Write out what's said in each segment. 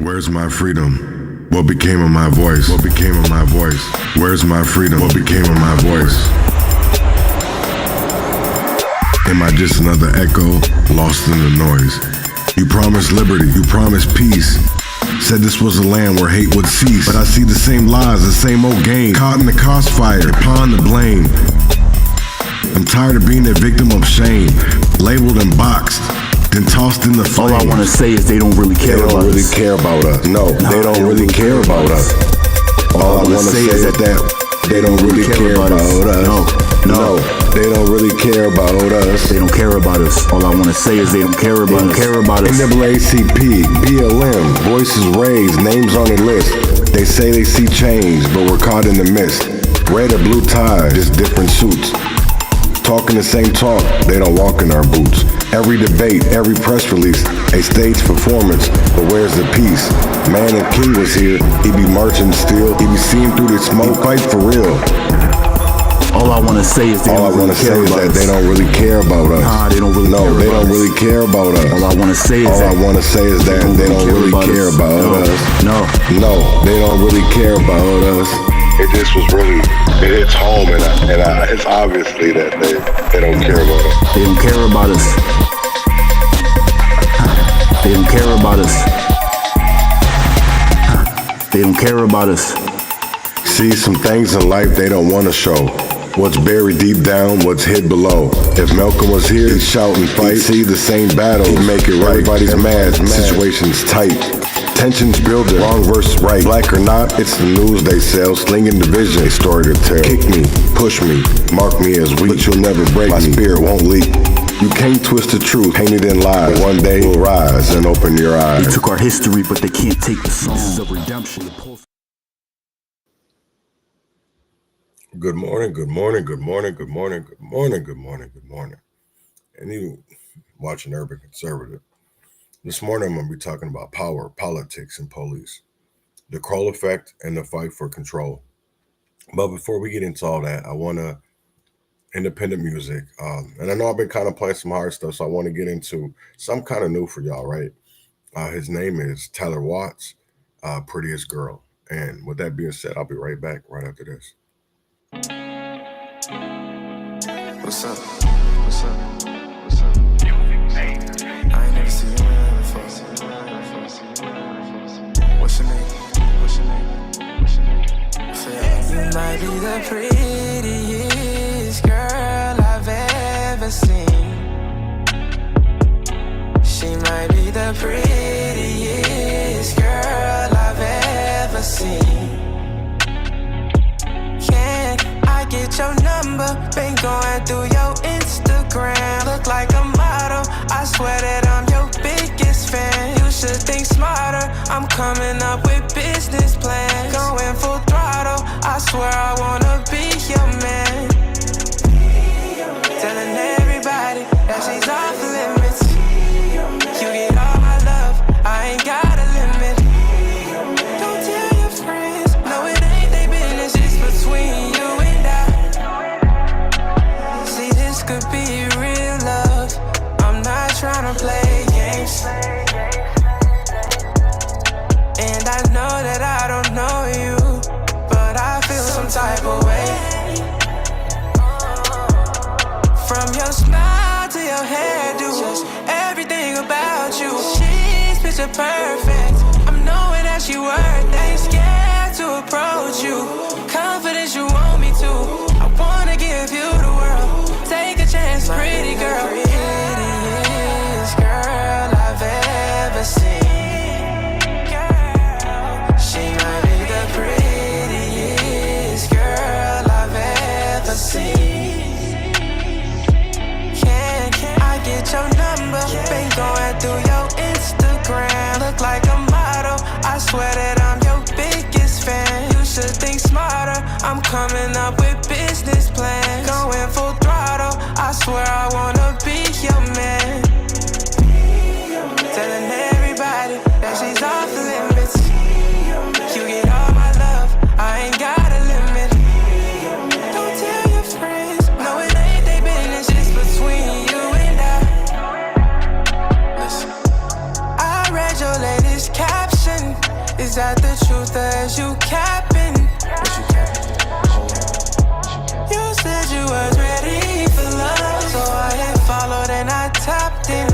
Where's my freedom? What became of my voice? What became of my voice? Where's my freedom? What became of my voice? Am I just another echo, lost in the noise? You promised liberty, you promised peace. Said this was a land where hate would cease. But I see the same lies, the same old game. Caught in the crossfire, upon the blame. I'm tired of being a victim of shame. Labeled and boxed, then tossed in the flames. All I wanna say is they don't really care about us. They don't really care about us. No, they don't really care about us. All I wanna say is that they don't really care about us. No, they don't really care about us. They don't care about us. All I wanna say is they don't care about us. NAACP, BLM, voices raised, names on the list. They say they see change, but we're caught in the mist. Red or blue ties, just different suits. Talking the same talk, they don't walk in our boots. Every debate, every press release, a stage performance, but where's the peace? Man, if King was here, he'd be marching still. He'd be seeing through the smoke, fight for real. All I wanna say is they don't really care about us. They don't really care about us. Nah, they don't really care about us. No, they don't really care about us. All I wanna say is that they don't really care about us. No, they don't really care about us. It just was really, it hits home, and it's obviously that they don't care about us. They don't care about us. They don't care about us. They don't care about us. See, some things in life they don't want to show. What's buried deep down, what's hid below. If Malcolm was here, he'd shout and fight. He'd see the same battle, he'd make it right. Everybody's mad, situation's tight. Tensions building, wrong versus right. Black or not, it's the news they sell. Slinging division, a story to tell. Kick me, push me, mark me as weak, but you'll never break me. My spirit won't leak. You can't twist the truth, painted in lies. One day we'll rise and open your eyes. They took our history, but they can't take the song. This is a redemption. Good morning, good morning, good morning, good morning, good morning, good morning, good morning. And you watching Urban Conservative. This morning I'm going to be talking about power, politics, and police, the Kroll effect, and the fight for control. But before we get into all that, I want to independent music. And I know I've been kind of playing some hard stuff, so I want to get into some kind of new for y'all, right? His name is Tyler Watts, Prettiest Girl. And with that being said, I'll be right back right after this. What's up? What's up? What's up? I ain't never seen you before. What's your name? What's your name? What's your name? You might be the prettiest girl I've ever seen. She might be the prettiest girl I've ever seen. Get your number, been going through your Instagram. Look like a model, I swear that I'm your biggest fan. You should think smarter, I'm coming up with business plans. Going full throttle, I swear I wanna be your man. Telling everybody that she's off limits. You get all my love, I ain't got a limit. Don't tell your friends, no it ain't they business, it's between you and could be real love. I'm not trying to play games. And I know that I don't know you, but I feel some type of way. From your smile to your hairdo, just everything about you. She's picture perfect. I'm knowing that she worth. Ain't scared to approach you. Confidence you want me to. I wanna give you the world. Take a chance, pretty girl. Prettiest girl I've ever seen. She might be the prettiest girl I've ever seen. Can I get your number? Been going through your Instagram. Look like a model, I swear that I'm your biggest fan. You should think smarter, I'm coming up with business plans. Going full throttle, I swear I wanna be your man. Telling everybody that she's off limits. You get all my love, I ain't got a limit. Don't tell your friends, no it ain't they business, it's between you and I. Listen, I read your latest caption. Is that the truth or is you capping? You said you was ready for love, so I hit followed and I tapped in.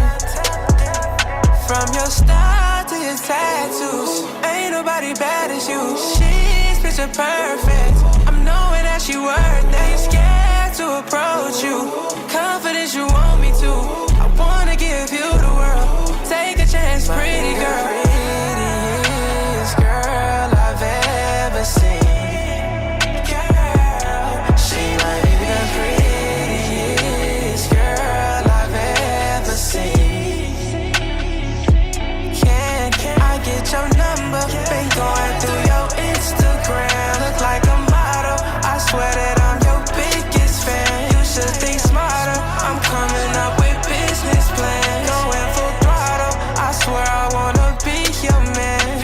From your style to your tattoos, ain't nobody bad as you. She's picture perfect. I'm knowing that she worth it. Ain't scared to approach you. Confidence you want me to. I wanna give you the world. Take a chance, pretty girl. Prettiest girl I've ever seen. Girl, she might be the prettiest girl I've ever seen. Can I get your number? Been going through your Instagram. Look like a model. I swear that I'm your biggest fan. You should think smarter. I'm coming up with business plans. Going full throttle. I swear I wanna be your man.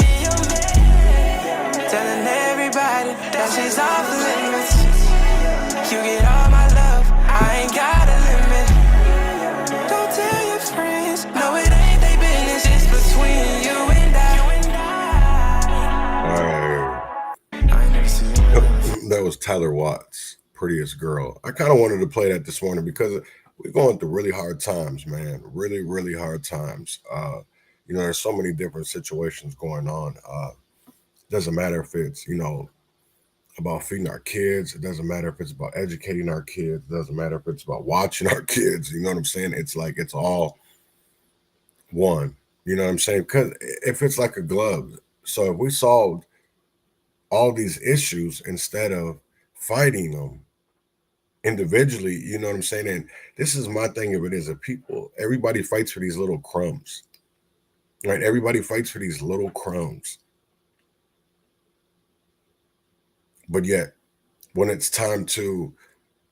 Telling everybody that she's off the limits. You get all my love, I ain't got a limit. Don't tell your friends, no it ain't they business. It's between you and I. That was Tyler Watts, Prettiest Girl. I kind of wanted to play that this morning because we're going through really hard times, man. Really, really hard times. There's so many different situations going on. Doesn't matter if it's, about feeding our kids. It doesn't matter if it's about educating our kids. It doesn't matter if it's about watching our kids. You know what I'm saying? It's like it's all one. You know what I'm saying? Because if it's like a glove. So if we solved all these issues instead of fighting them individually, you know what I'm saying? And this is my thing of it is everybody fights for these little crumbs, right? Everybody fights for these little crumbs. But yet, when it's time to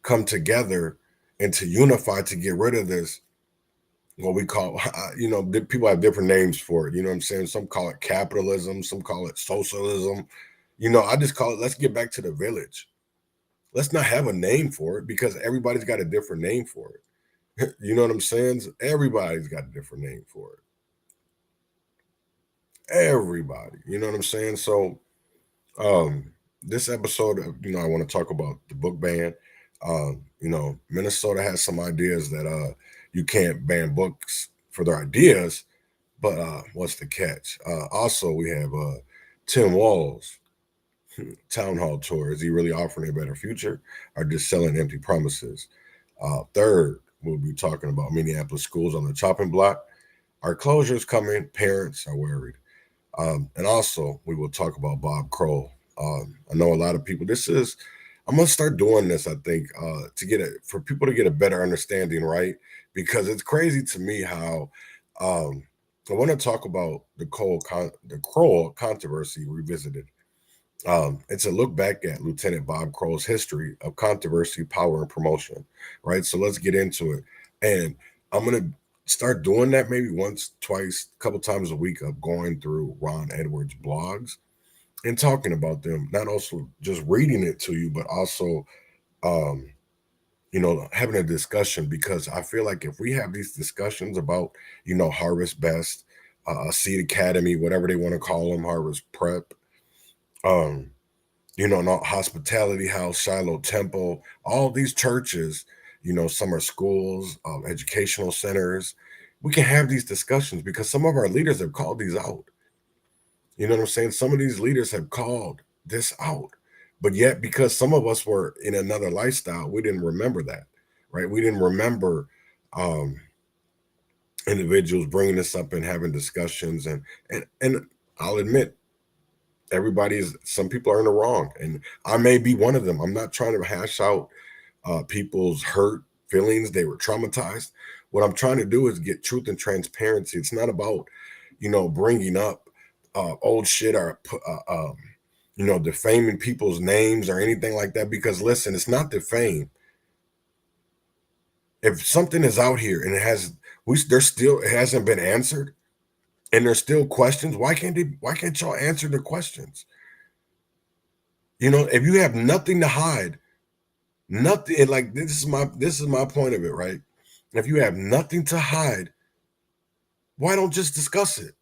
come together and to unify to get rid of this, what we call, people have different names for it. You know what I'm saying? Some call it capitalism, some call it socialism. I just call it, let's get back to the village. Let's not have a name for it because everybody's got a different name for it. You know what I'm saying? Everybody's got a different name for it. Everybody, you know what I'm saying? So, this episode, I want to talk about the book ban. Minnesota has some ideas that you can't ban books for their ideas, but what's the catch? Also, we have Tim Walz town hall tour. Is he really offering a better future or just selling empty promises? Third, we'll be talking about Minneapolis schools on the chopping block. Are closures coming? Parents are worried. And also, we will talk about Bob Kroll. I know a lot of people, I'm going to start doing this, I think, for people to get a better understanding, right? Because it's crazy to me how I want to talk about the Kroll Controversy Revisited. It's a look back at Lieutenant Bob Kroll's history of controversy, power, and promotion, right? So let's get into it. And I'm going to start doing that maybe once, twice, a couple times a week of going through Ron Edwards' blogs and talking about them, not also just reading it to you, but also, having a discussion, because I feel like if we have these discussions about, Harvest Best, Seed Academy, whatever they want to call them, Harvest Prep, Hospitality House, Shiloh Temple, all these churches, some are schools, educational centers. We can have these discussions because some of our leaders have called these out. You know what I'm saying? Some of these leaders have called this out, but yet because some of us were in another lifestyle, we didn't remember that, right? We didn't remember individuals bringing this up and having discussions. And I'll admit, some people are in the wrong, and I may be one of them. I'm not trying to hash out people's hurt feelings. They were traumatized. What I'm trying to do is get truth and transparency. It's not about, bringing up old shit or, defaming people's names or anything like that. Because listen, it's not defame. If something is out here and it hasn't been answered, and there's still questions, why can't y'all answer the questions? If you have nothing to hide, nothing, like this is my point of it, right? If you have nothing to hide, why don't just discuss it?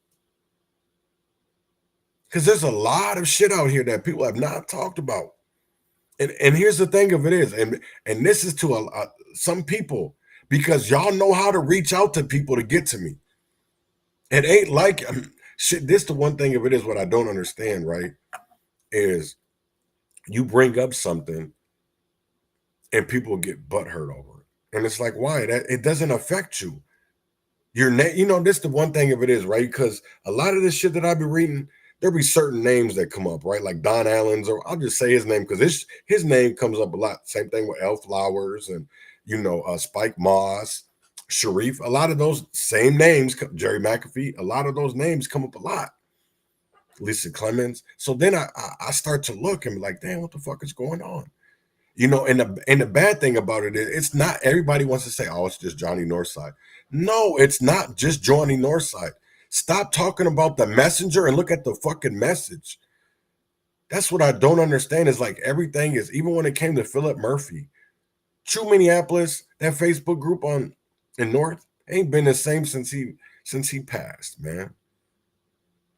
Because there's a lot of shit out here that people have not talked about. And here's the thing of it is, and this is to some people, because y'all know how to reach out to people to get to me. It ain't like shit. This the one thing of it is what I don't understand, right? Is you bring up something and people get butthurt over it. And it's like, why? It doesn't affect you. This the one thing of it is, right? Because a lot of this shit that I've been reading, there'll be certain names that come up, right? Like Don Allen's, or I'll just say his name because his name comes up a lot. Same thing with L Flowers and, Spike Moss, Sharif. A lot of those same names, Jerry McAfee, a lot of those names come up a lot. Lisa Clemens. So then I start to look and be like, damn, what the fuck is going on? And the bad thing about it is it's not everybody wants to say, oh, it's just Johnny Northside. No, it's not just Johnny Northside. Stop talking about the messenger and look at the fucking message. That's what I don't understand is like everything is, even when it came to Philip Murphy, True Minneapolis, that Facebook group in North ain't been the same since he passed, man.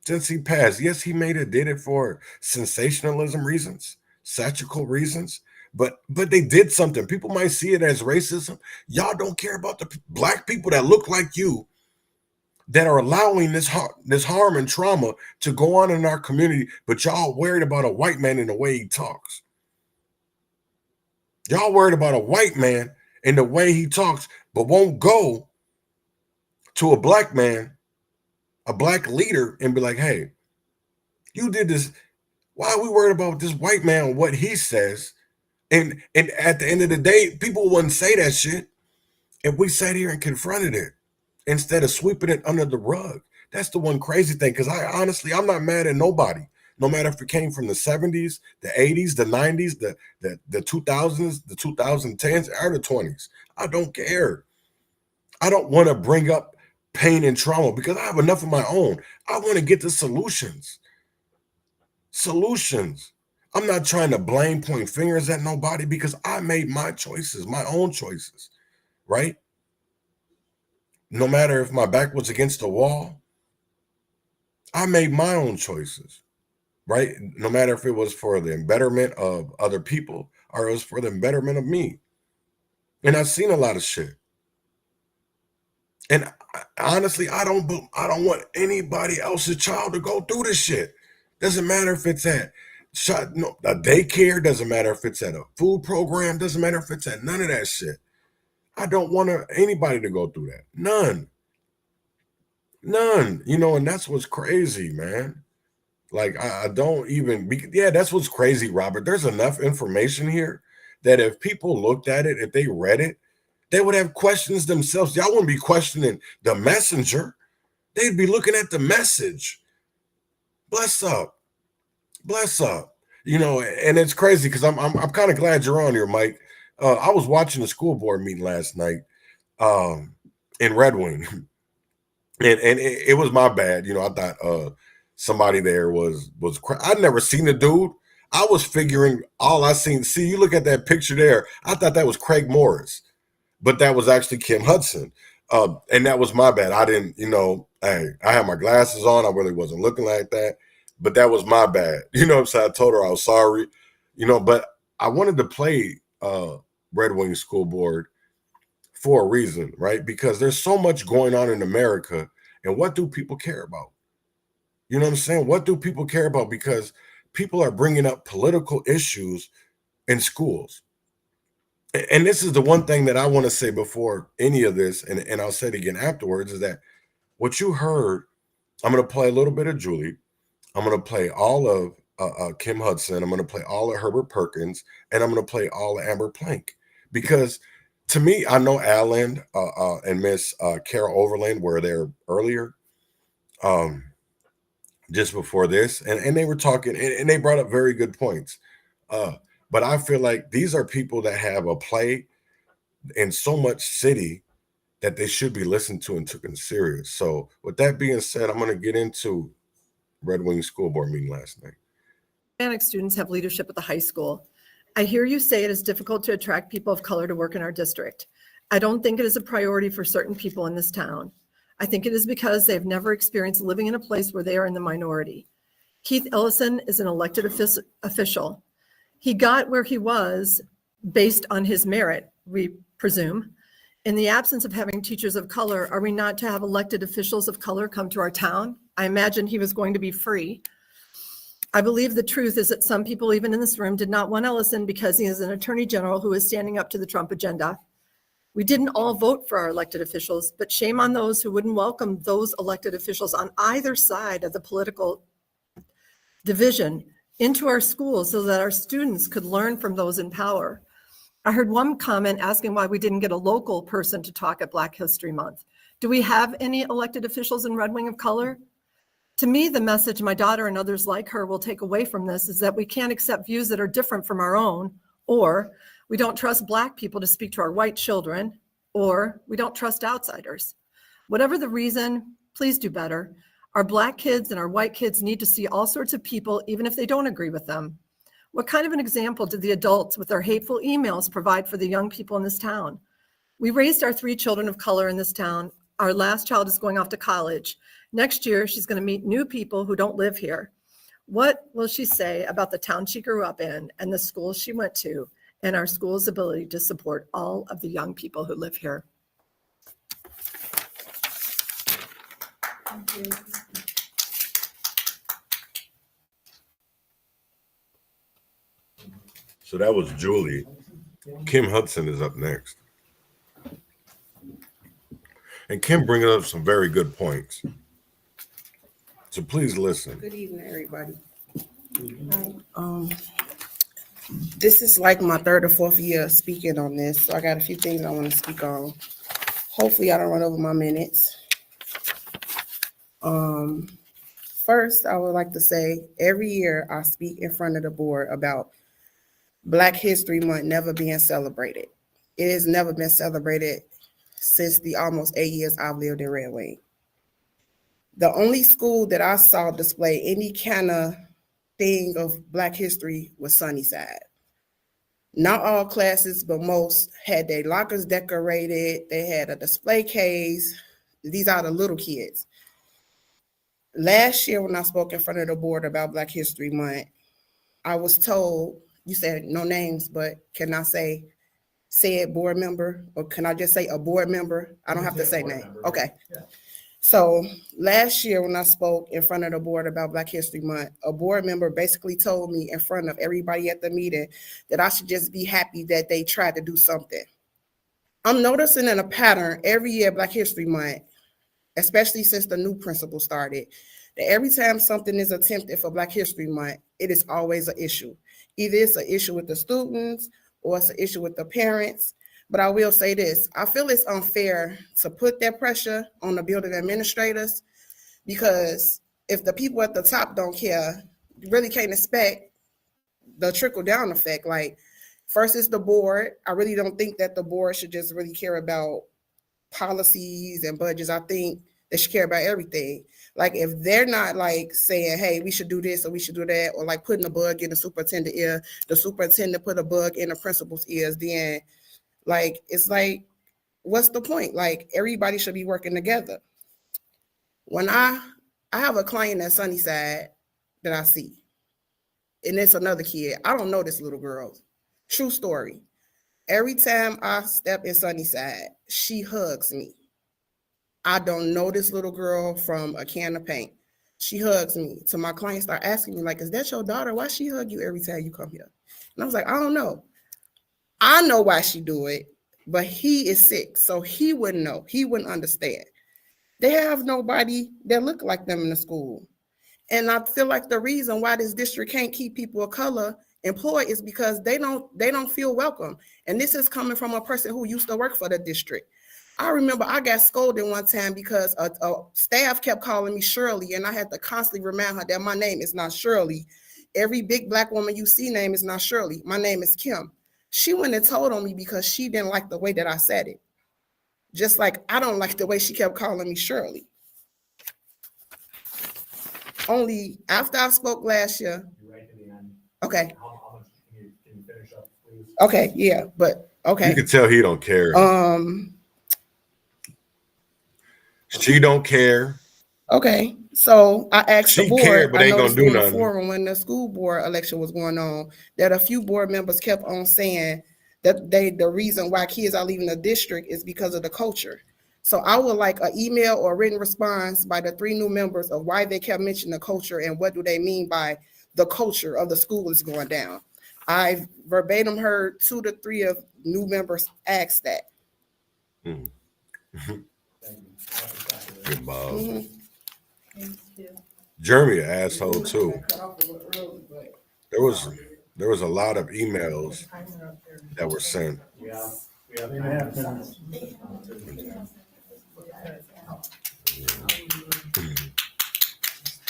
Since he passed. Yes, he did it for sensationalism reasons, satirical reasons. But they did something. People might see it as racism. Y'all don't care about the black people that look like you that are allowing this harm and trauma to go on in our community, but y'all worried about a white man and the way he talks. Y'all worried about a white man and the way he talks, but won't go to a black man, a black leader, and be like, hey, you did this. Why are we worried about this white man, what he says? And at the end of the day, people wouldn't say that shit if we sat here and confronted it instead of sweeping it under the rug. That's the one crazy thing, because I'm not mad at nobody, no matter if it came from the 70s, the 80s, the 90s, the 2000s, the 2010s, or the 20s. I don't care. I don't want to bring up pain and trauma because I have enough of my own. I want to get to solutions. I'm not trying to point fingers at nobody because I made my choices, my own choices, right? No matter if my back was against the wall, I made my own choices, right? No matter if it was for the betterment of other people or it was for the betterment of me. And I've seen a lot of shit. And honestly, I don't want anybody else's child to go through this shit. Doesn't matter if it's at a daycare, doesn't matter if it's at a food program, doesn't matter if it's at none of that shit. I don't want anybody to go through that. None. And that's what's crazy, man. Like, I don't even, that's what's crazy, Robert. There's enough information here that if people looked at it, if they read it, they would have questions themselves. Y'all wouldn't be questioning the messenger. They'd be looking at the message. Bless up. And it's crazy because I'm kind of glad you're on here, Mike. I was watching the school board meeting last night in Red Wing, and it was my bad. I thought somebody there was I'd never seen the dude. I was figuring all I seen. See, you look at that picture there. I thought that was Craig Morris, but that was actually Kim Hudson, and that was my bad. I didn't, I had my glasses on. I really wasn't looking like that. But that was my bad. You know what I'm saying? I told her I was sorry, but I wanted to play Red Wing School Board for a reason, right? Because there's so much going on in America. And what do people care about? You know what I'm saying? What do people care about? Because people are bringing up political issues in schools. And this is the one thing that I want to say before any of this, and I'll say it again afterwards, is that what you heard, I'm going to play a little bit of Julie. I'm going to play all of Kim Hudson. I'm going to play all of Herbert Perkins, and I'm going to play all of Amber Plank. Because to me, I know Alan and Miss Carol Overland were there earlier, just before this, and they were talking, and they brought up very good points. But I feel like these are people that have a play in so much city that they should be listened to and taken serious. So with that being said, I'm going to get into Red Wing School Board meeting last night. Hispanic students have leadership at the high school. I hear you say it is difficult to attract people of color to work in our district. I don't think it is a priority for certain people in this town. I think it is because they have never experienced living in a place where they are in the minority. Keith Ellison is an elected official. He got where he was based on his merit, we presume. In the absence of having teachers of color, are we not to have elected officials of color come to our town? I imagine he was going to be free. I believe the truth is that some people, even in this room, did not want Ellison because he is an attorney general who is standing up to the Trump agenda. We didn't all vote for our elected officials, but shame on those who wouldn't welcome those elected officials on either side of the political division into our schools so that our students could learn from those in power. I heard one comment asking why we didn't get a local person to talk at Black History Month. Do we have any elected officials in Red Wing of color? To me, the message my daughter and others like her will take away from this is that we can't accept views that are different from our own, or we don't trust Black people to speak to our white children, or we don't trust outsiders. Whatever the reason, please do better. Our Black kids and our white kids need to see all sorts of people, even if they don't agree with them. What kind of an example did the adults with their hateful emails provide for the young people in this town? We raised our 3 children of color in this town. Our last child is going off to college. Next year, she's going to meet new people who don't live here. What will she say about the town she grew up in and the schools she went to and our school's ability to support all of the young people who live here? Thank you. So that was Julie. Kim Hudson is up next. And Kim bringing up some very good points. So please listen. Good evening, everybody. This is like my 3rd or 4th year speaking on this, so I got a few things I want to speak on. Hopefully I don't run over my minutes. First, I would like to say every year I speak in front of the board about Black History Month never being celebrated. It has never been celebrated since the almost 8 years I've lived in Red Wing. The only school that I saw display any kind of thing of Black history was Sunnyside. Not all classes, but most had their lockers decorated. They had a display case. These are the little kids. Last year when I spoke in front of the board about Black History Month, I was told, you said no names, but can I say said board member, or can I just say a board member? I don't have to say name. Okay. Yeah. So last year when I spoke in front of the board about Black History Month, a board member basically told me in front of everybody at the meeting that I should just be happy that they tried to do something. I'm noticing in a pattern every year Black History Month, especially since the new principal started, that every time something is attempted for Black History Month, it is always an issue. Either it's an issue with the students or it's an issue with the parents. But I will say this, I feel it's unfair to put that pressure on the building administrators, because if the people at the top don't care, you really can't expect the trickle down effect. Like, first is the board. I really don't think that the board should just really care about policies and budgets. I think they should care about everything. Like, if they're not like saying, hey, we should do this or we should do that, or like putting a bug in the superintendent's ear, the superintendent put a bug in the principal's ears, then like, it's like, what's the point? Like, everybody should be working together. When I have a client at Sunnyside that I see, and it's another kid. I don't know this little girl. True story. Every time I step in Sunnyside, she hugs me. I don't know this little girl from a can of paint. She hugs me. So my clients start asking me, like, is that your daughter? Why she hug you every time you come here? And I was like, I don't know. I know why she do it, but he is sick, so he wouldn't know. He wouldn't understand. They have nobody that look like them in the school. And I feel like the reason why this district can't keep people of color employed is because they don't feel welcome. And this is coming from a person who used to work for the district. I remember I got scolded one time because a staff kept calling me Shirley, and I had to constantly remind her that my name is not Shirley. Every big Black woman you see name is not Shirley. My name is Kim. She went and told on me because she didn't like the way that I said it. Just like I don't like the way she kept calling me Shirley. Only after I spoke last year. You're right to the end. Okay. How much can you finish up, please? Okay, yeah, but okay. You can tell he don't care. She don't care. Okay. So I asked the She board, cared, but I ain't gonna noticed do on the nothing. forum when the school board election was going on, that a few board members kept on saying that the reason why kids are leaving the district is because of the culture. So I would like an email or written response by the 3 new members of why they kept mentioning the culture and what do they mean by the culture of the school is going down. I verbatim heard 2 to 3 of new members ask that. Good, Bob. Jeremy, an asshole too. There was a lot of emails that were sent.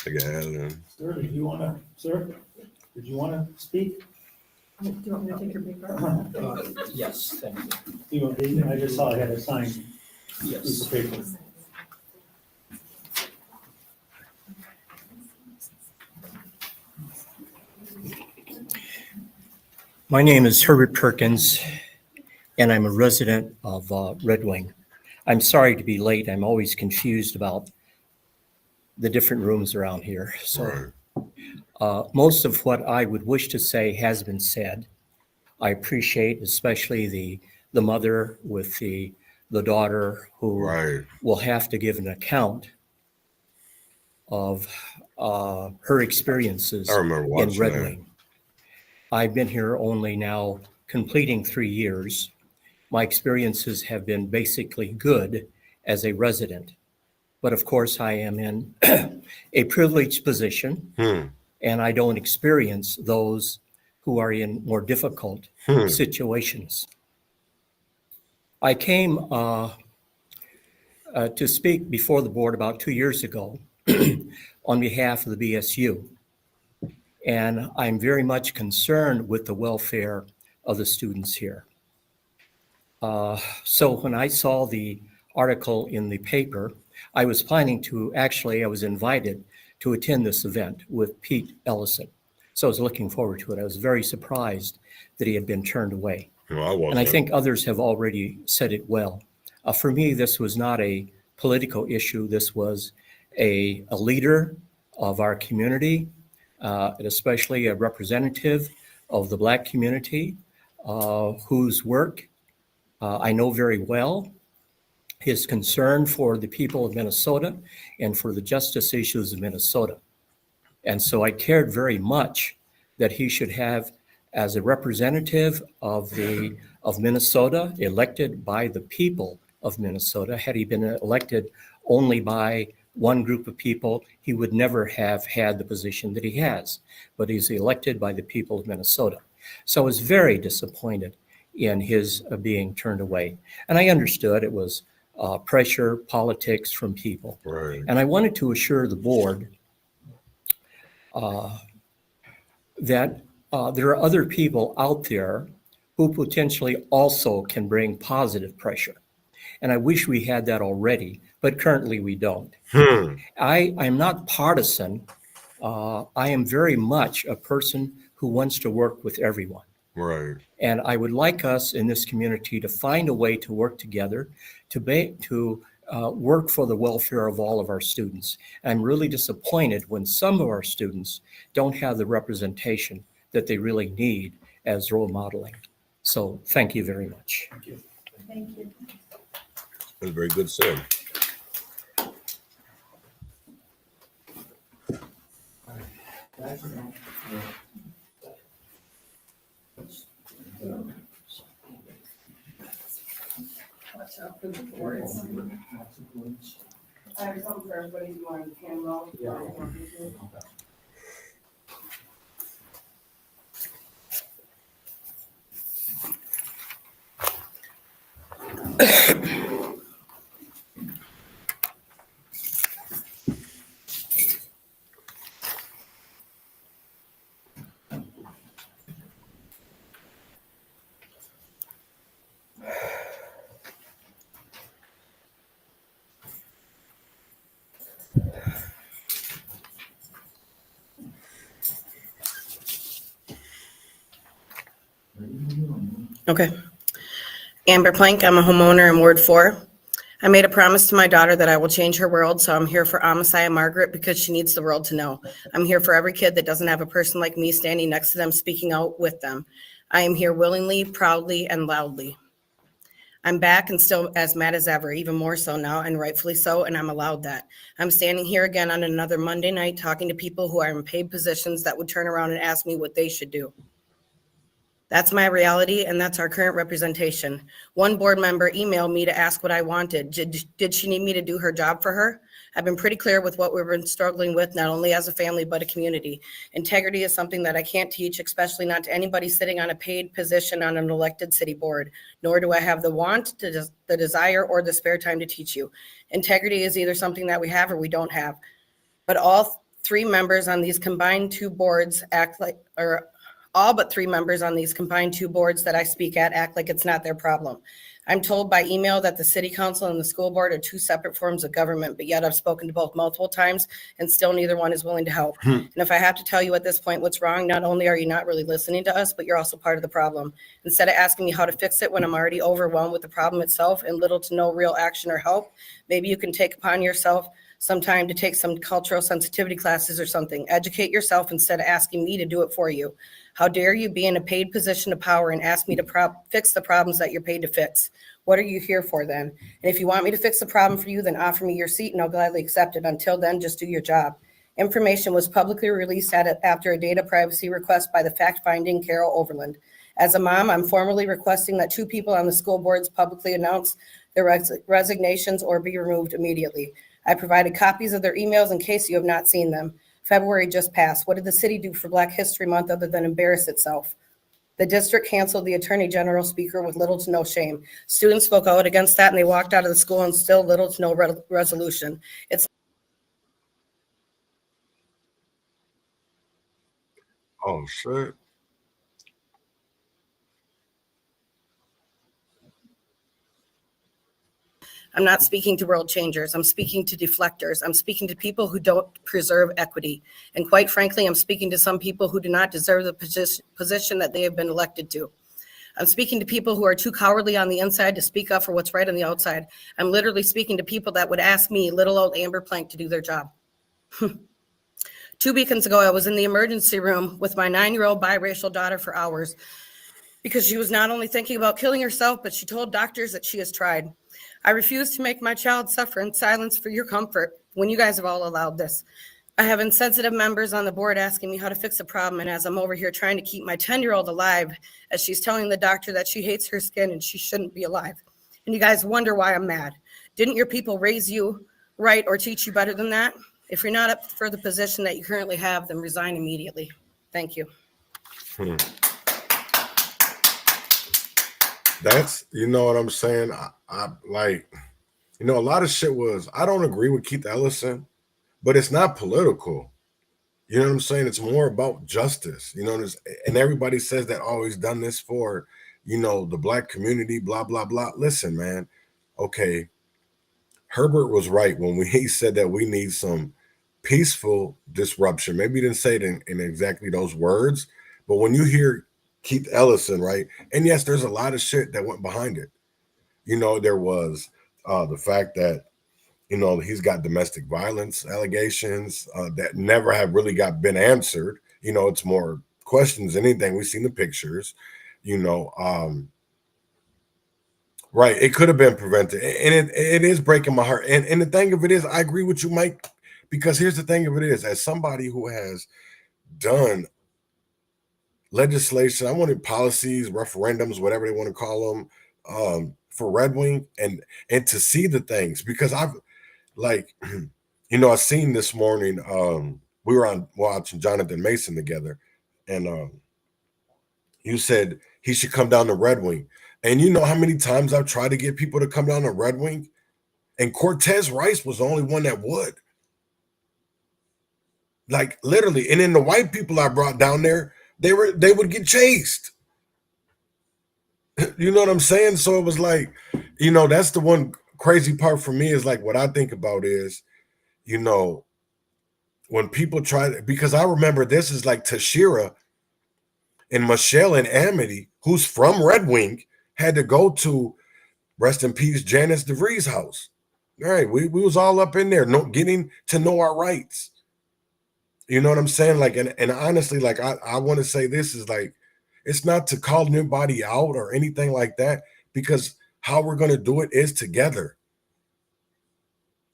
Again, Sir, did you want to speak? Do you want me to take your paper? Yes, thank you. I just saw I had a signed piece of paper. My name is Herbert Perkins, and I'm a resident of Red Wing. I'm sorry to be late. I'm always confused about the different rooms around here. So most of what I would wish to say has been said. I appreciate especially the mother with the daughter who will have to give an account of her experiences in Red Wing. I've been here only now completing 3 years. My experiences have been basically good as a resident. But of course, I am in a privileged position, and I don't experience those who are in more difficult situations. I came to speak before the board about 2 years ago on behalf of the BSU. And I'm very much concerned with the welfare of the students here. So when I saw the article in the paper, I was planning to, I was invited to attend this event with Pete Ellison. So I was looking forward to it. I was very surprised that he had been turned away. And I think others have already said it well. For me, this was not a political issue. This was a leader of our community, and especially a representative of the Black community, whose work I know very well, his concern for the people of Minnesota and for the justice issues of Minnesota. And so I cared very much that he should have, as a representative of Minnesota, elected by the people of Minnesota. Had he been elected only by one group of people, he would never have had the position that he has, but he's elected by the people of Minnesota. So I was very disappointed in his being turned away. And I understood it was pressure, politics from people. And I wanted to assure the board that there are other people out there who potentially also can bring positive pressure. And I wish we had that already, but currently we don't. I'm not partisan. I am very much a person who wants to work with everyone. And I would like us in this community to find a way to work together to work for the welfare of all of our students. I'm really disappointed when some of our students don't have the representation that they really need as role modeling. So thank you very much. Thank you. Thank you. That's very good said. Watch out for the boards. I have something for everybody who wanted to hand roll. Okay. Amber Plank, I'm a homeowner in Ward 4. I made a promise to my daughter that I will change her world, so I'm here for Amasai and Margaret because she needs the world to know. I'm here for every kid that doesn't have a person like me standing next to them, speaking out with them. I am here willingly, proudly, and loudly. I'm back and still as mad as ever, even more so now, and rightfully so, and I'm allowed that. I'm standing here again on another Monday night talking to people who are in paid positions that would turn around and ask me what they should do. That's my reality, and that's our current representation. One board member emailed me to ask what I wanted. Did she need me to do her job for her? I've been pretty clear with what we've been struggling with, not only as a family, but a community. Integrity is something that I can't teach, especially not to anybody sitting on a paid position on an elected city board, nor do I have the want, the desire, or the spare time to teach you. Integrity is either something that we have or we don't have. But all three members on these combined two boards all but three members on these combined two boards that I speak at act like it's not their problem. I'm told by email that the city council and the school board are two separate forms of government, but yet I've spoken to both multiple times and still neither one is willing to help. And if I have to tell you at this point what's wrong, not only are you not really listening to us, but you're also part of the problem. Instead of asking me how to fix it when I'm already overwhelmed with the problem itself and little to no real action or help, maybe you can take upon yourself some time to take some cultural sensitivity classes or something. Educate yourself instead of asking me to do it for you. How dare you be in a paid position of power and ask me to fix the problems that you're paid to fix? What are you here for then? And if you want me to fix the problem for you, then offer me your seat and I'll gladly accept it. Until then, just do your job. Information was publicly released after a data privacy request by the fact-finding Carol Overland. As a mom, I'm formally requesting that two people on the school boards publicly announce their resignations or be removed immediately. I provided copies of their emails in case you have not seen them. February just passed. What did the city do for Black History Month other than embarrass itself? The district canceled the attorney general speaker with little to no shame. Students spoke out against that and they walked out of the school and still little to no resolution. Oh shit. I'm not speaking to world changers. I'm speaking to deflectors. I'm speaking to people who don't preserve equity. And quite frankly, I'm speaking to some people who do not deserve the position that they have been elected to. I'm speaking to people who are too cowardly on the inside to speak up for what's right on the outside. I'm literally speaking to people that would ask me, little old Amber Plank, to do their job. 2 weekends ago, I was in the emergency room with my 9-year-old biracial daughter for hours because she was not only thinking about killing herself, but she told doctors that she has tried. I refuse to make my child suffer in silence for your comfort when you guys have all allowed this. I have insensitive members on the board asking me how to fix a problem, and as I'm over here trying to keep my 10-year-old alive, as she's telling the doctor that she hates her skin and she shouldn't be alive. And you guys wonder why I'm mad. Didn't your people raise you right or teach you better than that? If you're not up for the position that you currently have, then resign immediately. Thank you. That's, you know what I'm saying? I like, you know, a lot of shit was, I don't agree with Keith Ellison, but it's not political. You know what I'm saying? It's more about justice, you know, and everybody says that, oh, he's done this for, you know, the Black community, blah, blah, blah. Listen, man, okay, Herbert was right when he said that we need some peaceful disruption. Maybe he didn't say it in exactly those words, but when you hear Keith Ellison, right? And yes, there's a lot of shit that went behind it. You know, there was the fact that, you know, he's got domestic violence allegations that never have really been answered. You know, it's more questions than anything. We've seen the pictures, you know. Right. It could have been prevented. And it is breaking my heart. And the thing of it is, I agree with you, Mike, because here's the thing of it is, as somebody who has done legislation, I wanted policies, referendums, whatever they want to call them, for Red Wing, and to see the things, because I've, like, you know, I seen this morning, we were watching Jonathan Mason together, and you said he should come down to Red Wing. And you know how many times I've tried to get people to come down to Red Wing, and Cortez Rice was the only one that would. Like, literally. And then the white people I brought down there, they would get chased. You know what I'm saying? So it was like, you know, that's the one crazy part for me, is like, what I think about is, you know, when people try to, because I remember this is like Tashira and Michelle and Amity, who's from Red Wing, had to go to, rest in peace, Janice DeVries' house right? We was all up in there, getting to know our rights. You know what I'm saying? Like, and honestly, like I want to say this is like, it's not to call anybody out or anything like that, because how we're going to do it is together.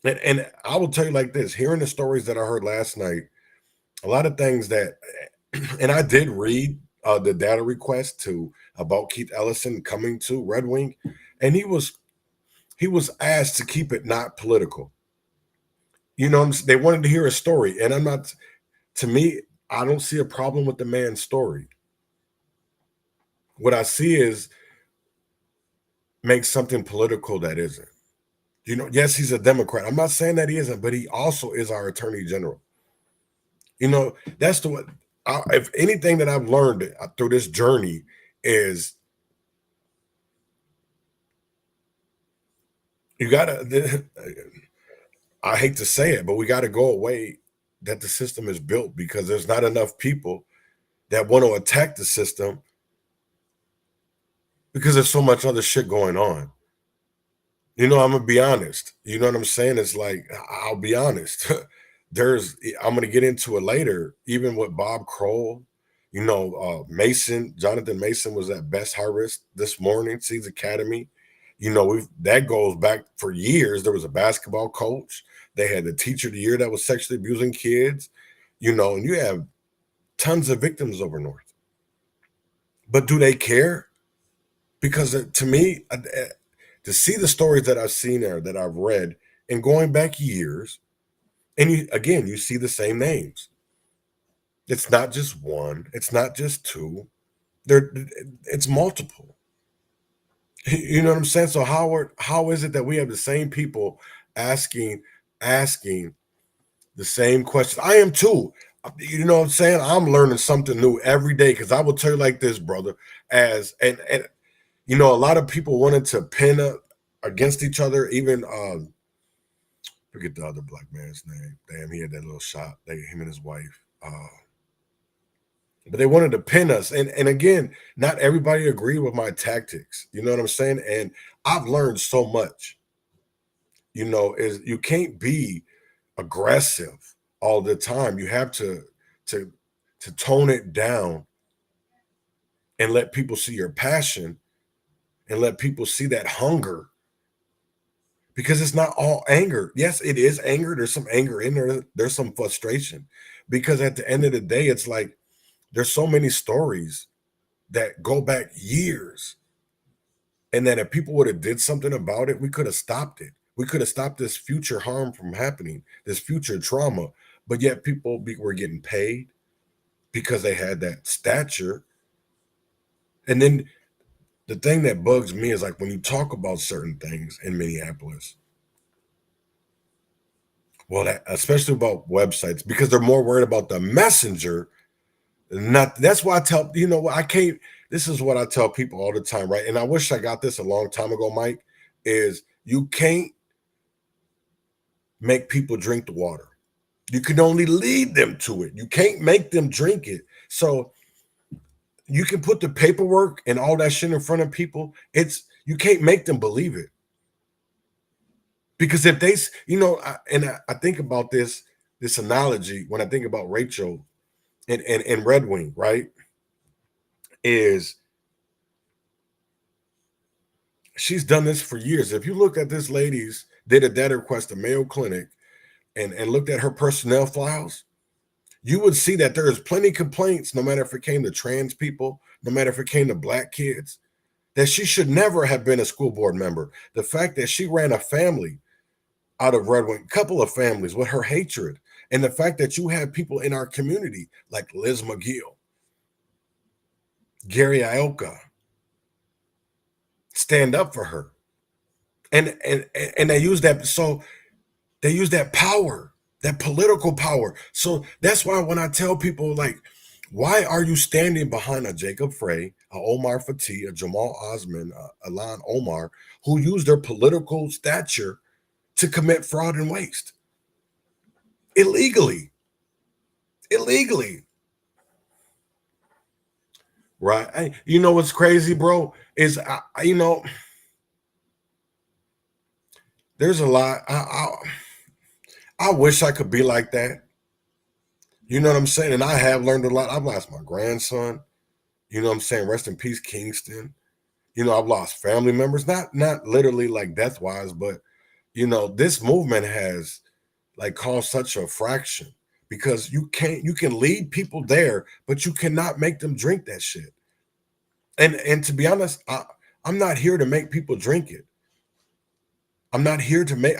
And I will tell you like this, hearing the stories that I heard last night, a lot of things that, and I did read the data request about Keith Ellison coming to Red Wing, and he was asked to keep it not political. You know, they wanted to hear a story, and I'm not. To me, I don't see a problem with the man's story. What I see is make something political that isn't. You know, yes, he's a Democrat. I'm not saying that he isn't, but he also is our Attorney General. You know, that's if anything that I've learned through this journey is you gotta, I hate to say it, but we got to go away that the system is built, because there's not enough people that want to attack the system because there's so much other shit going on. You know, I'm gonna be honest. You know what I'm saying? It's like, I'll be honest. I'm gonna get into it later, even with Bob Kroll, you know, Jonathan Mason was at Best Harvest this morning, Seeds Academy. You know, that goes back for years. There was a basketball coach. They had the teacher of the year that was sexually abusing kids, you know, and you have tons of victims over north. But do they care? Because to me, to see the stories that I've seen there, that I've read, and going back years, and you see the same names. It's not just one. It's not just two. It's multiple. You know what I'm saying? So how is it that we have the same people asking the same questions? I am too. You know what I'm saying? I'm learning something new every day, because I will tell you like this, brother, and you know, a lot of people wanted to pin against each other, even forget the other black man's name. Damn, he had that little shot, him and his wife. But they wanted to pin us. And again, not everybody agreed with my tactics. You know what I'm saying? And I've learned so much. You know, is you can't be aggressive all the time. You have to tone it down and let people see your passion and let people see that hunger. Because it's not all anger. Yes, it is anger. There's some anger in there. There's some frustration. Because at the end of the day, it's like, there's so many stories that go back years, and that if people would have did something about it, we could have stopped it. We could have stopped this future harm from happening, this future trauma. But yet people were getting paid because they had that stature. And then the thing that bugs me is, like, when you talk about certain things in Minneapolis, well, especially about websites, because they're more worried about the messenger. That's why I tell, you know, this is what I tell people all the time, right? And I wish I got this a long time ago, Mike, is you can't make people drink the water. You can only lead them to it. You can't make them drink it. So you can put the paperwork and all that shit in front of people. You can't make them believe it. Because if they, you know, I think about this analogy when I think about Rachel and Red Wing, right? Is she's done this for years. If you look at this lady's did a data request at Mayo Clinic and looked at her personnel files, you would see that there is plenty of complaints, no matter if it came to trans people, no matter if it came to black kids, that she should never have been a school board member. The fact that she ran a family out of Red Wing, couple of families, with her hatred, and the fact that you have people in our community like Liz McGill, Gary Ioka, stand up for her. And they use that, so they use that power, that political power. So that's why when I tell people, like, why are you standing behind a Jacob Frey, a Omar Fatih, a Jamal Osman, a Ilan Omar, who use their political stature to commit fraud and waste? Illegally. Right? You know what's crazy, bro, is, you know, There's a lot. I wish I could be like that. You know what I'm saying? And I have learned a lot. I've lost my grandson. You know what I'm saying? Rest in peace, Kingston. You know, I've lost family members, not literally like death-wise, but you know, this movement has like caused such a fraction because you can lead people there, but you cannot make them drink that shit. And to be honest, I'm not here to make people drink it. I'm not here to make,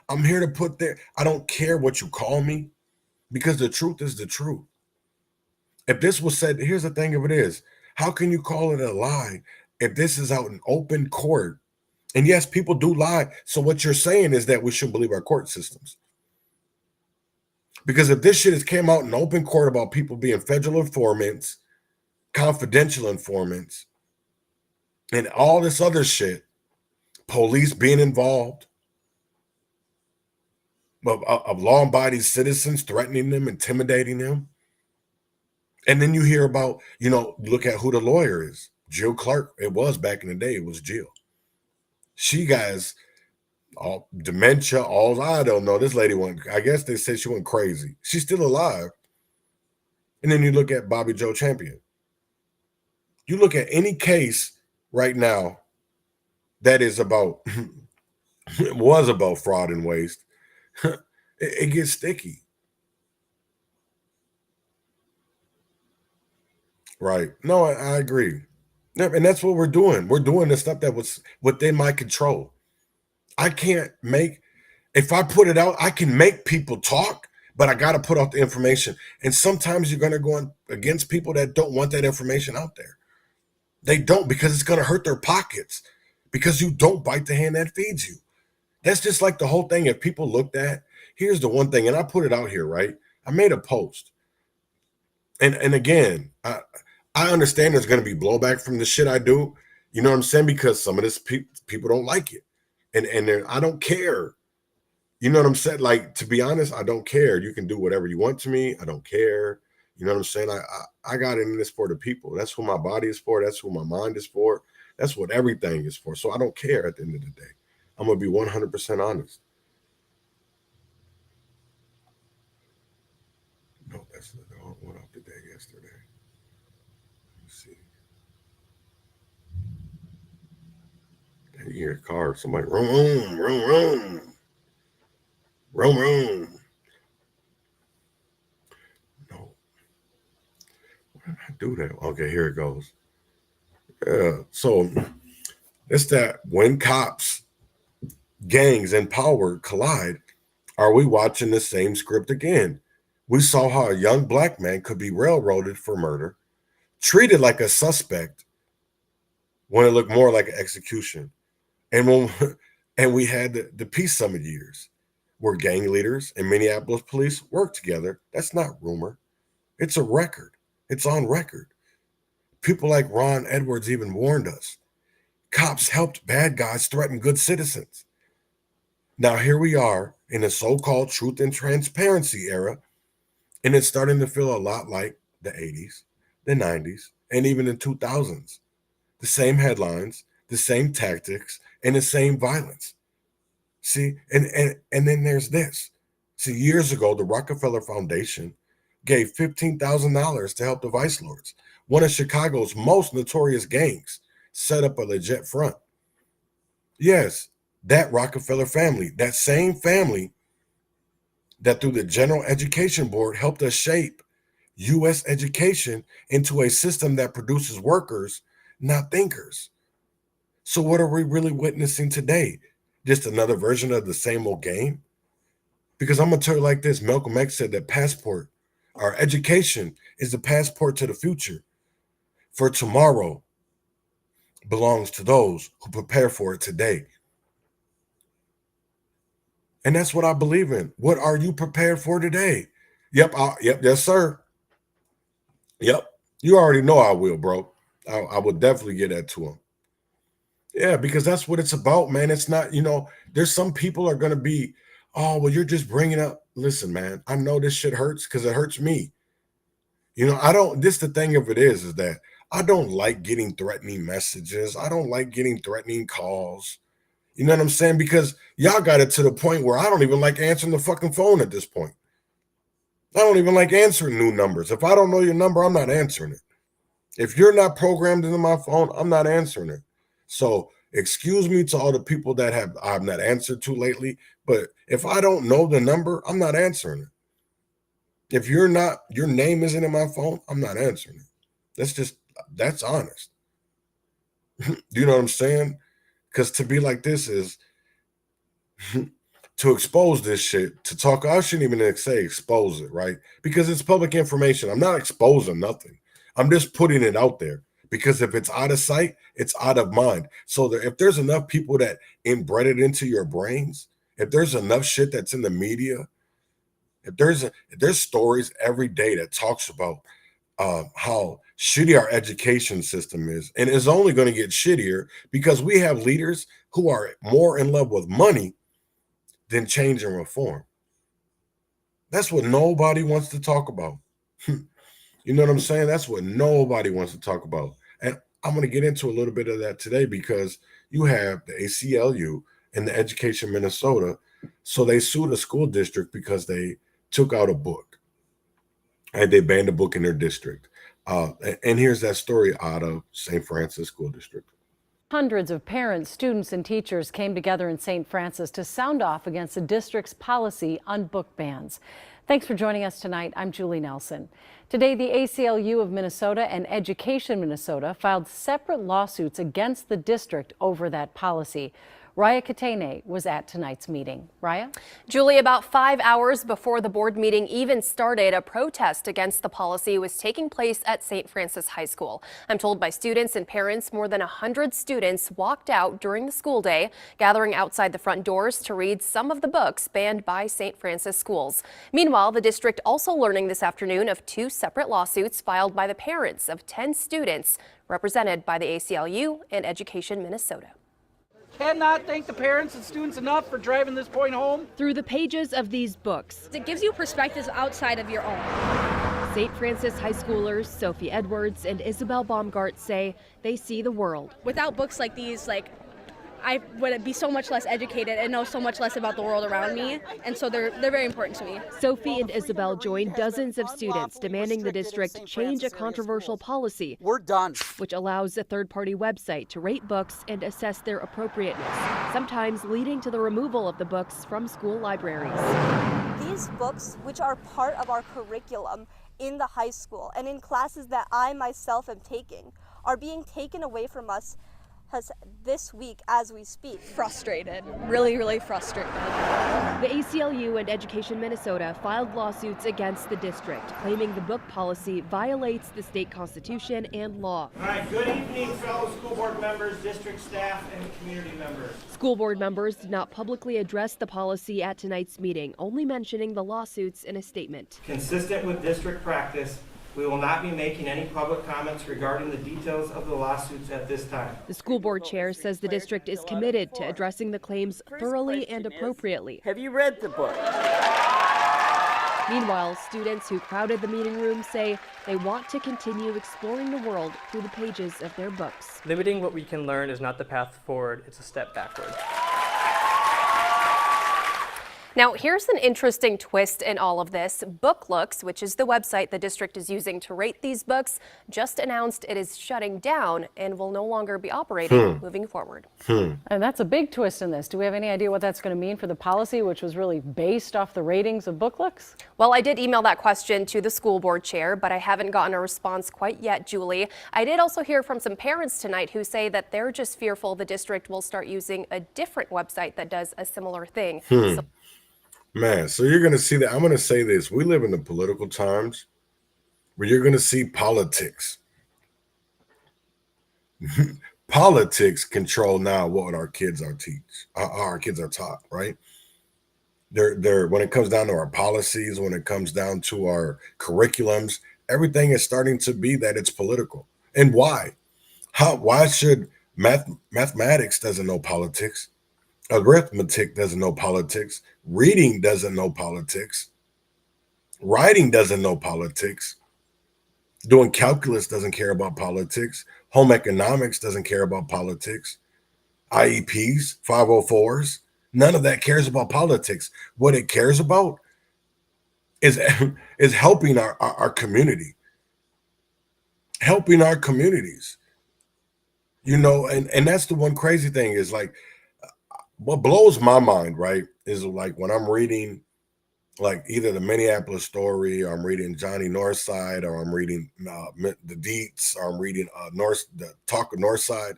I'm here to put there, I don't care what you call me because the truth is the truth. If this was said, here's the thing of it is, how can you call it a lie if this is out in open court? And yes, people do lie. So what you're saying is that we shouldn't believe our court systems. Because if this shit has came out in open court about people being federal informants, confidential informants, and all this other shit, police being involved, of law-abiding citizens threatening them, intimidating them. And then you hear about, you know, look at who the lawyer is. Jill Clark. It was back in the day. It was Jill. She got all dementia, all I don't know. This lady went, I guess they said she went crazy. She's still alive. And then you look at Bobby Joe Champion. You look at any case right now that is about, it was about fraud and waste. It gets sticky. Right. No, I agree. And that's what we're doing. We're doing the stuff that was within my control. I can't make, if I put it out, I can make people talk, but I got to put out the information. And sometimes you're going to go against people that don't want that information out there. They don't, because it's going to hurt their pockets, because you don't bite the hand that feeds you. That's just like the whole thing. If people looked at, here's the one thing, and I put it out here, right? I made a post. And again, I understand there's going to be blowback from the shit I do. You know what I'm saying? Because some of this people don't like it. And I don't care. You know what I'm saying? Like, to be honest, I don't care. You can do whatever you want to me. I don't care. You know what I'm saying? I got in this for the people. That's who my body is for. That's who my mind is for. That's what everything is for. So I don't care at the end of the day. I'm going to be 100% honest. No, that's the dog went off the day yesterday. Let's see. You hear a car, somebody, room, room, room, room, room, room. No. Why did I do that? Okay, here it goes. Yeah, so it's that when cops, gangs, and power collide, are we watching the same script again? We saw how a young black man could be railroaded for murder, treated like a suspect when it looked more like an execution. And we had the Peace Summit years where gang leaders and Minneapolis police worked together. That's not rumor. It's a record. It's on record. People like Ron Edwards even warned us. Cops helped bad guys threaten good citizens. Now here we are in the so-called truth and transparency era, and it's starting to feel a lot like the 80s, the 90s, and even the 2000s. The same headlines, the same tactics, and the same violence. See, and then there's this. See, years ago, the Rockefeller Foundation gave $15,000 to help the Vice Lords, one of Chicago's most notorious gangs, set up a legit front. Yes, that Rockefeller family, that same family that through the General Education Board helped us shape U.S. education into a system that produces workers, not thinkers. So what are we really witnessing today? Just another version of the same old game? Because I'm going to tell you like this, Malcolm X said that passport, our education is the passport to the future. For tomorrow belongs to those who prepare for it today. And that's what I believe in. What are you prepared for today? Yep, yes, sir. Yep, you already know I will, bro. I will definitely get that to him. Yeah, because that's what it's about, man. It's not, you know, there's some people are going to be, oh, well, you're just bringing up. Listen, man, I know this shit hurts because it hurts me. You know, the thing of it is that I don't like getting threatening messages. I don't like getting threatening calls. You know what I'm saying? Because y'all got it to the point where I don't even like answering the fucking phone at this point. I don't even like answering new numbers. If I don't know your number, I'm not answering it. If you're not programmed into my phone, I'm not answering it. So excuse me to all the people that I've not answered to lately, but if I don't know the number, I'm not answering it. If your name isn't in my phone, I'm not answering it. That's honest. Do you know what I'm saying? Because to be like this is to expose this shit, to talk. I shouldn't even say expose it, right? Because it's public information. I'm not exposing nothing. I'm just putting it out there. Because if it's out of sight, it's out of mind. So if there's enough people that inbred it into your brains, if there's enough shit that's in the media, if there's stories every day that talks about how shitty our education system is, and it's only going to get shittier because we have leaders who are more in love with money than change and reform. That's what nobody wants to talk about. You know what I'm saying? That's what nobody wants to talk about. And I'm going to get into a little bit of that today because you have the ACLU and the Education Minnesota. So they sued a school district because they took out a book and they banned a book in their district. And here's that story out of St. Francis School District. Hundreds of parents, students, and teachers came together in St. Francis to sound off against the district's policy on book bans. Thanks for joining us tonight. I'm Julie Nelson. Today, the ACLU of Minnesota and Education Minnesota filed separate lawsuits against the district over that policy. Raya Katene was at tonight's meeting. Raya? Julie, about 5 hours before the board meeting even started, a protest against the policy was taking place at St. Francis High School. I'm told by students and parents, more than 100 students walked out during the school day, gathering outside the front doors to read some of the books banned by St. Francis Schools. Meanwhile, the district also learning this afternoon of 2 separate lawsuits filed by the parents of 10 students represented by the ACLU and Education Minnesota. Cannot thank the parents and students enough for driving this point home. Through the pages of these books, it gives you perspectives outside of your own. St. Francis high schoolers Sophie Edwards and Isabel Baumgart say they see the world. Without books like these, I would be so much less educated and know so much less about the world around me, and so they're very important to me. Sophie and Isabel joined dozens of students demanding the district change a controversial policy. We're done. Which allows a third-party website to rate books and assess their appropriateness, sometimes leading to the removal of the books from school libraries. These books, which are part of our curriculum in the high school and in classes that I myself am taking, are being taken away from us this week as we speak. Frustrated, really frustrated. The ACLU and Education Minnesota filed lawsuits against the district, claiming the book policy violates the state constitution and law. All right, good evening, fellow school board members, district staff, and community members. School board members did not publicly address the policy at tonight's meeting, only mentioning the lawsuits in a statement. Consistent with district practice, we will not be making any public comments regarding the details of the lawsuits at this time. The school board chair says the district is committed to addressing the claims thoroughly and appropriately. Have you read the book? Meanwhile, students who crowded the meeting room say they want to continue exploring the world through the pages of their books. Limiting what we can learn is not the path forward, it's a step backward. Now, here's an interesting twist in all of this. Booklooks, which is the website the district is using to rate these books, just announced it is shutting down and will no longer be operating moving forward. And that's a big twist in this. Do we have any idea what that's going to mean for the policy, which was really based off the ratings of Booklooks? Well, I did email that question to the school board chair, but I haven't gotten a response quite yet, Julie. I did also hear from some parents tonight who say that they're just fearful the district will start using a different website that does a similar thing. Man, so you're going to see that. I'm going to say this. We live in the political times where you're going to see politics. Politics control now what our kids are taught, right? They're when it comes down to our policies, when it comes down to our curriculums, everything is starting to be that it's political. And why? Why should mathematics doesn't know politics? Arithmetic doesn't know politics. Reading doesn't know politics. Writing doesn't know politics. Doing calculus doesn't care about politics. Home economics doesn't care about politics. IEPs, 504s. None of that cares about politics. What it cares about is helping our community, helping our communities. You know, and that's the one crazy thing is like, what blows my mind, right, is like when I'm reading like either the Minneapolis story, or I'm reading Johnny Northside, or I'm reading the Deets, or I'm reading the Talk of Northside,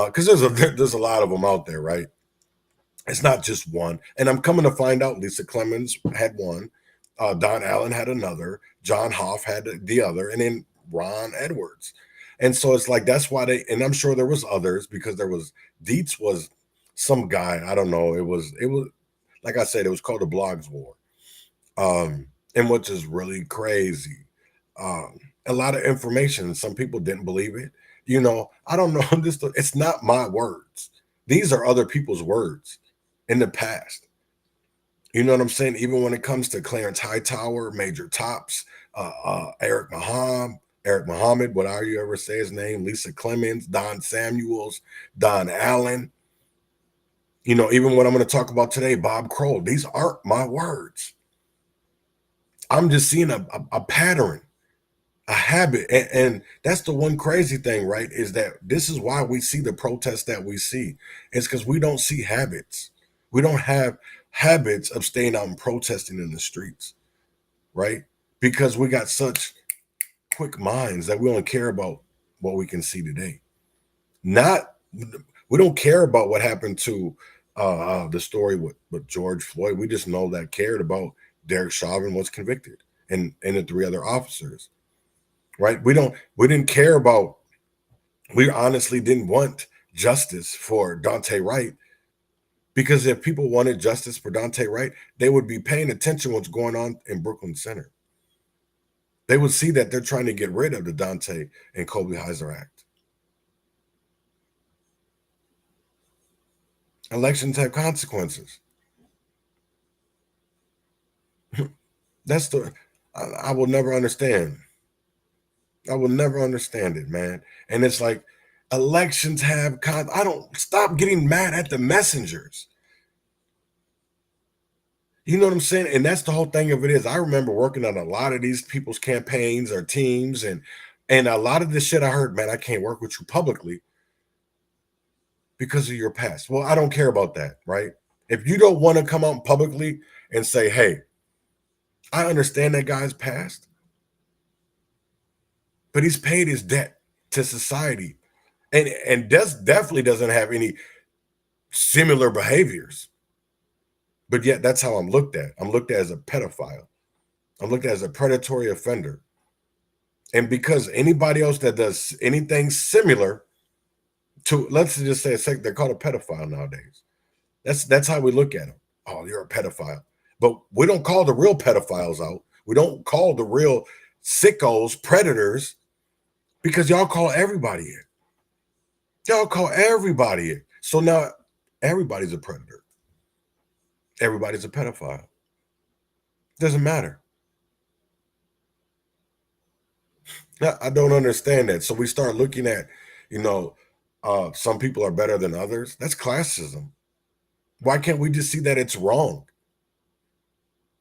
because there's a lot of them out there, right? It's not just one, and I'm coming to find out Lisa Clemens had one, Don Allen had another, John Hoff had the other, and then Ron Edwards. And so it's like, that's why and I'm sure there was others, because there was Dietz was some guy, I don't know, it was like I said, it was called the Blogs War, and which is really crazy. A lot of information, some people didn't believe it. You know, I don't know, it's not my words. These are other people's words in the past. You know what I'm saying? Even when it comes to Clarence Hightower, Major Tops, Eric Muhammad, what you ever say his name, Lisa Clemens, Don Samuels, Don Allen. You know, even what I'm going to talk about today, Bob Kroll, these aren't my words. I'm just seeing a pattern, a habit. And that's the one crazy thing, right? Is that this is why we see the protests that we see. It's because we don't see habits. We don't have habits of staying out and protesting in the streets, right? Because we got such quick minds that we don't care about what we can see today. We don't care about what happened to the story with George Floyd. We just know that cared about Derek Chauvin was convicted, and the 3 other officers, right? We honestly didn't want justice for Daunte Wright, because if people wanted justice for Daunte Wright, they would be paying attention to what's going on in Brooklyn Center. They would see that they're trying to get rid of the Daunte and Kobe Heiser Act. Elections have consequences. I will never understand. I will never understand it, man. And it's like, elections have I don't stop getting mad at the messengers. You know what I'm saying? And that's the whole thing of it is, I remember working on a lot of these people's campaigns or teams, and a lot of this shit I heard, man, I can't work with you publicly because of your past. Well, I don't care about that, right? If you don't want to come out publicly and say, hey, I understand that guy's past, but he's paid his debt to society, and definitely doesn't have any similar behaviors. But yet that's how I'm looked at. I'm looked at as a pedophile. I'm looked at as a predatory offender. And because anybody else that does anything similar to, let's just say, they're called a pedophile nowadays. That's how we look at them. Oh, you're a pedophile. But we don't call the real pedophiles out. We don't call the real sickos predators, because y'all call everybody it. Y'all call everybody it. So now everybody's a predator. Everybody's a pedophile. Doesn't matter. I don't understand that. So we start looking at, some people are better than others. That's classism. Why can't we just see that it's wrong?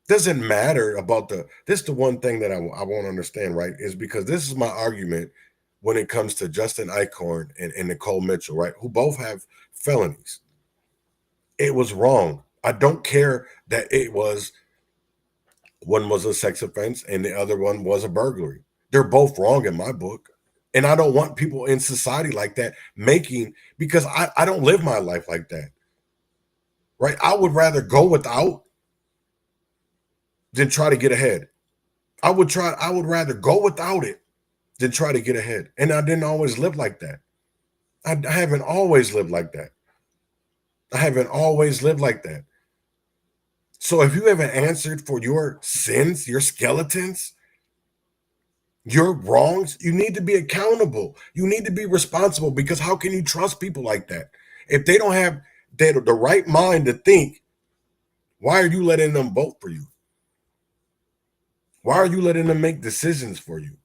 Doesn't matter about this is the one thing that I won't understand, right? Is because this is my argument when it comes to Justin Eichhorn and Nicole Mitchell, right? Who both have felonies. It was wrong. I don't care that one was a sex offense and the other one was a burglary. They're both wrong in my book. And I don't want people in society like that because I don't live my life like that, right? I would rather go without than try to get ahead. I would rather go without it than try to get ahead. And I didn't always live like that. I haven't always lived like that. I haven't always lived like that. So if you haven't answered for your sins, your skeletons, your wrongs, you need to be accountable. You need to be responsible, because how can you trust people like that? If they don't have the right mind to think, why are you letting them vote for you? Why are you letting them make decisions for you?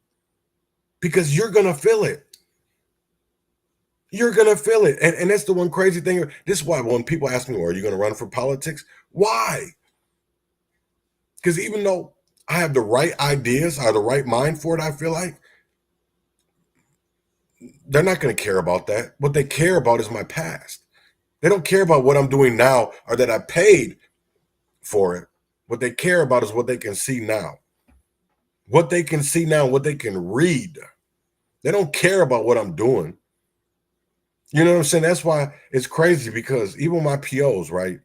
Because you're going to feel it. You're going to feel it. And that's the one crazy thing. This is why when people ask me, well, are you going to run for politics? Why? Because even though I have the right ideas, I have the right mind for it, I feel like they're not going to care about that. What they care about is my past. They don't care about what I'm doing now or that I paid for it. What they care about is what they can see now. What they can see now, what they can read. They don't care about what I'm doing. You know what I'm saying? That's why it's crazy, because even my POs, right?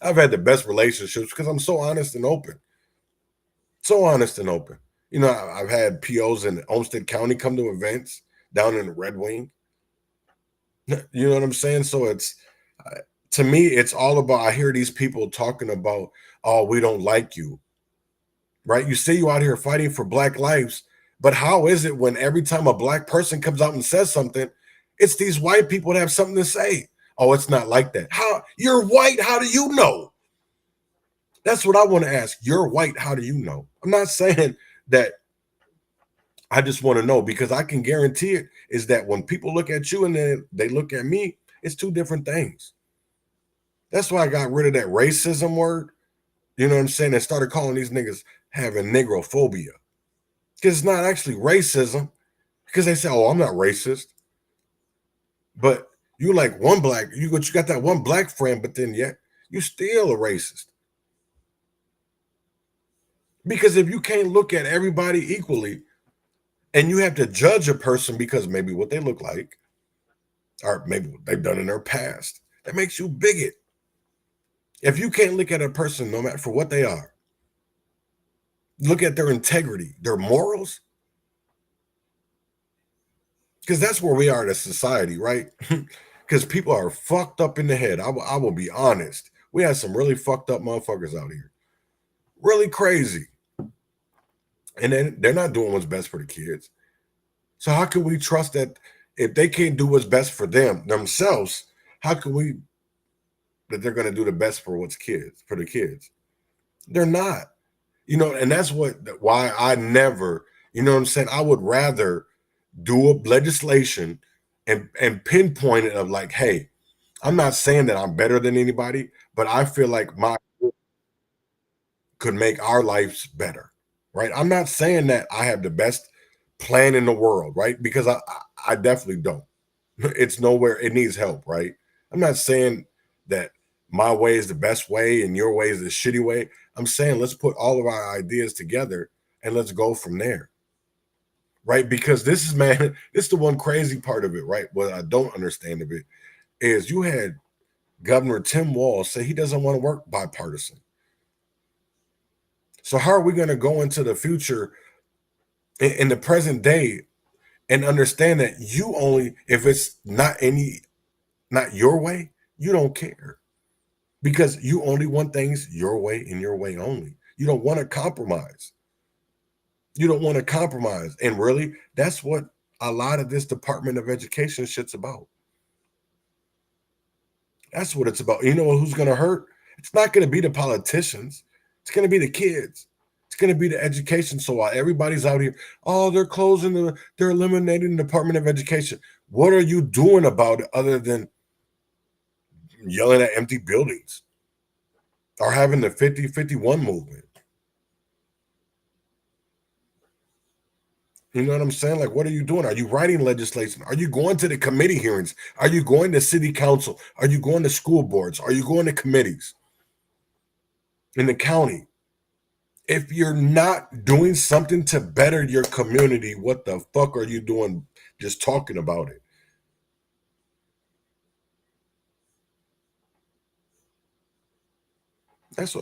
I've had the best relationships because I'm so honest and open. So honest and open. You know, I've had POs in Olmsted County come to events down in the Red Wing. You know what I'm saying? So it's, to me, it's all about, I hear these people talking about, oh, we don't like you, right? You see you out here fighting for Black lives, but how is it when every time a Black person comes out and says something, it's these white people that have something to say? Oh, it's not like that. How? You're white. How do you know? That's what I want to ask. You're white. How do you know? I'm not saying that. I just want to know, because I can guarantee it is that when people look at you and then they look at me, it's two different things. That's why I got rid of that racism word. You know what I'm saying? And started calling these niggas having negrophobia. Because it's not actually racism. Because they say, oh, I'm not racist. But you like one Black, you got that one Black friend, but then yet you still a racist. Because if you can't look at everybody equally, and you have to judge a person because maybe what they look like, or maybe what they've done in their past, that makes you bigot. If you can't look at a person, no matter for what they are, look at their integrity, their morals, because that's where we are as a society, right? Because people are fucked up in the head. I will be honest. We have some really fucked up motherfuckers out here. Really crazy. And then they're not doing what's best for the kids. So how can we trust that if they can't do what's best for themselves, how can we, that they're going to do the best for the kids? They're not. You know, and that's why I never, you know what I'm saying? I would rather do a legislation and pinpoint it of like, hey, I'm not saying that I'm better than anybody, but I feel like my could make our lives better, right? I'm not saying that I have the best plan in the world, right? Because I definitely don't. It's nowhere, it needs help, right? I'm not saying that my way is the best way and your way is the shitty way. I'm saying let's put all of our ideas together and let's go from there, right? Because this is, man, this is the one crazy part of it, right? What I don't understand of it is you had Governor Tim Walz say he doesn't want to work bipartisan. So how are we going to go into the future in the present day and understand that you only, if it's not your way, you don't care, because you only want things your way and your way only. You don't want to compromise. You don't want to compromise. And really, that's what a lot of this Department of Education shit's about. That's what it's about. You know who's going to hurt? It's not going to be the politicians. It's going to be the kids. It's going to be the education. So while everybody's out here, oh, they're closing, they're eliminating the Department of Education. What are you doing about it other than yelling at empty buildings or having the 50-51 movement? You know what I'm saying? Like, what are you doing? Are you writing legislation? Are you going to the committee hearings? Are you going to city council? Are you going to school boards? Are you going to committees in the county? If you're not doing something to better your community, what the fuck are you doing just talking about it? That's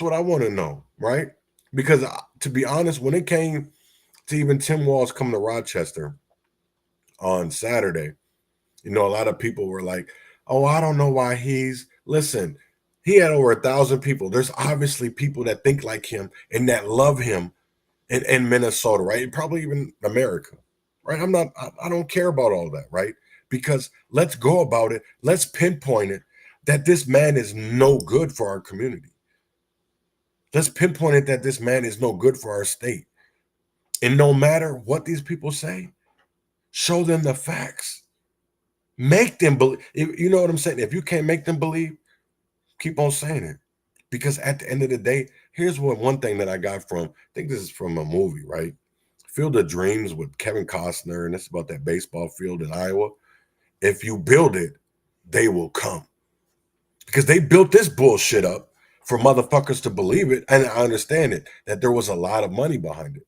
what I want to know, right? Because to be honest, when it came to even Tim Walz coming to Rochester on Saturday, you know, a lot of people were like, oh, I don't know why listen, he had over 1,000 people. There's obviously people that think like him and that love him in Minnesota, right? Probably even America, right? I don't care about all that, right? Because let's go about it. Let's pinpoint it that this man is no good for our community. Let's pinpoint it that this man is no good for our state. And no matter what these people say, Show them the facts. Make them believe. You know what I'm saying? If you can't make them believe, keep on saying it. Because at the end of the day, here's one thing that I got from, I think this is from a movie, right? Field of Dreams with Kevin Costner, and it's about that baseball field in Iowa. If you build it, they will come. Because they built this bullshit up for motherfuckers to believe it. And I understand it, that there was a lot of money behind it.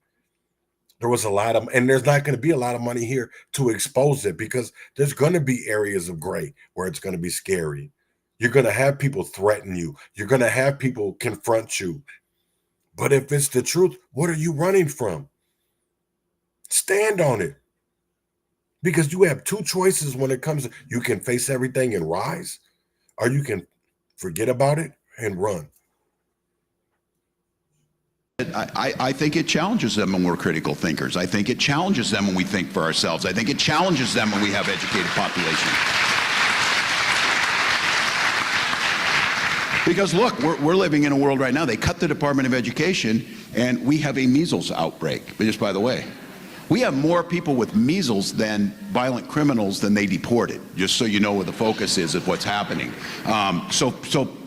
There was a lot of, and there's not going to be a lot of money here to expose it, because there's going to be areas of gray where it's going to be scary. You're going to have people threaten you. You're going to have people confront you. But if it's the truth, what are you running from? Stand on it. Because you have two choices when it comes to, you can face everything and rise, or you can forget about it and run. I think it challenges them when we're critical thinkers. I think it challenges them when we think for ourselves. I think it challenges them when we have educated population. Because look, we're living in a world right now, they cut the Department of Education and we have a measles outbreak. But just by the way, we have more people with measles than violent criminals than they deported, just so you know where the focus is of what's happening. So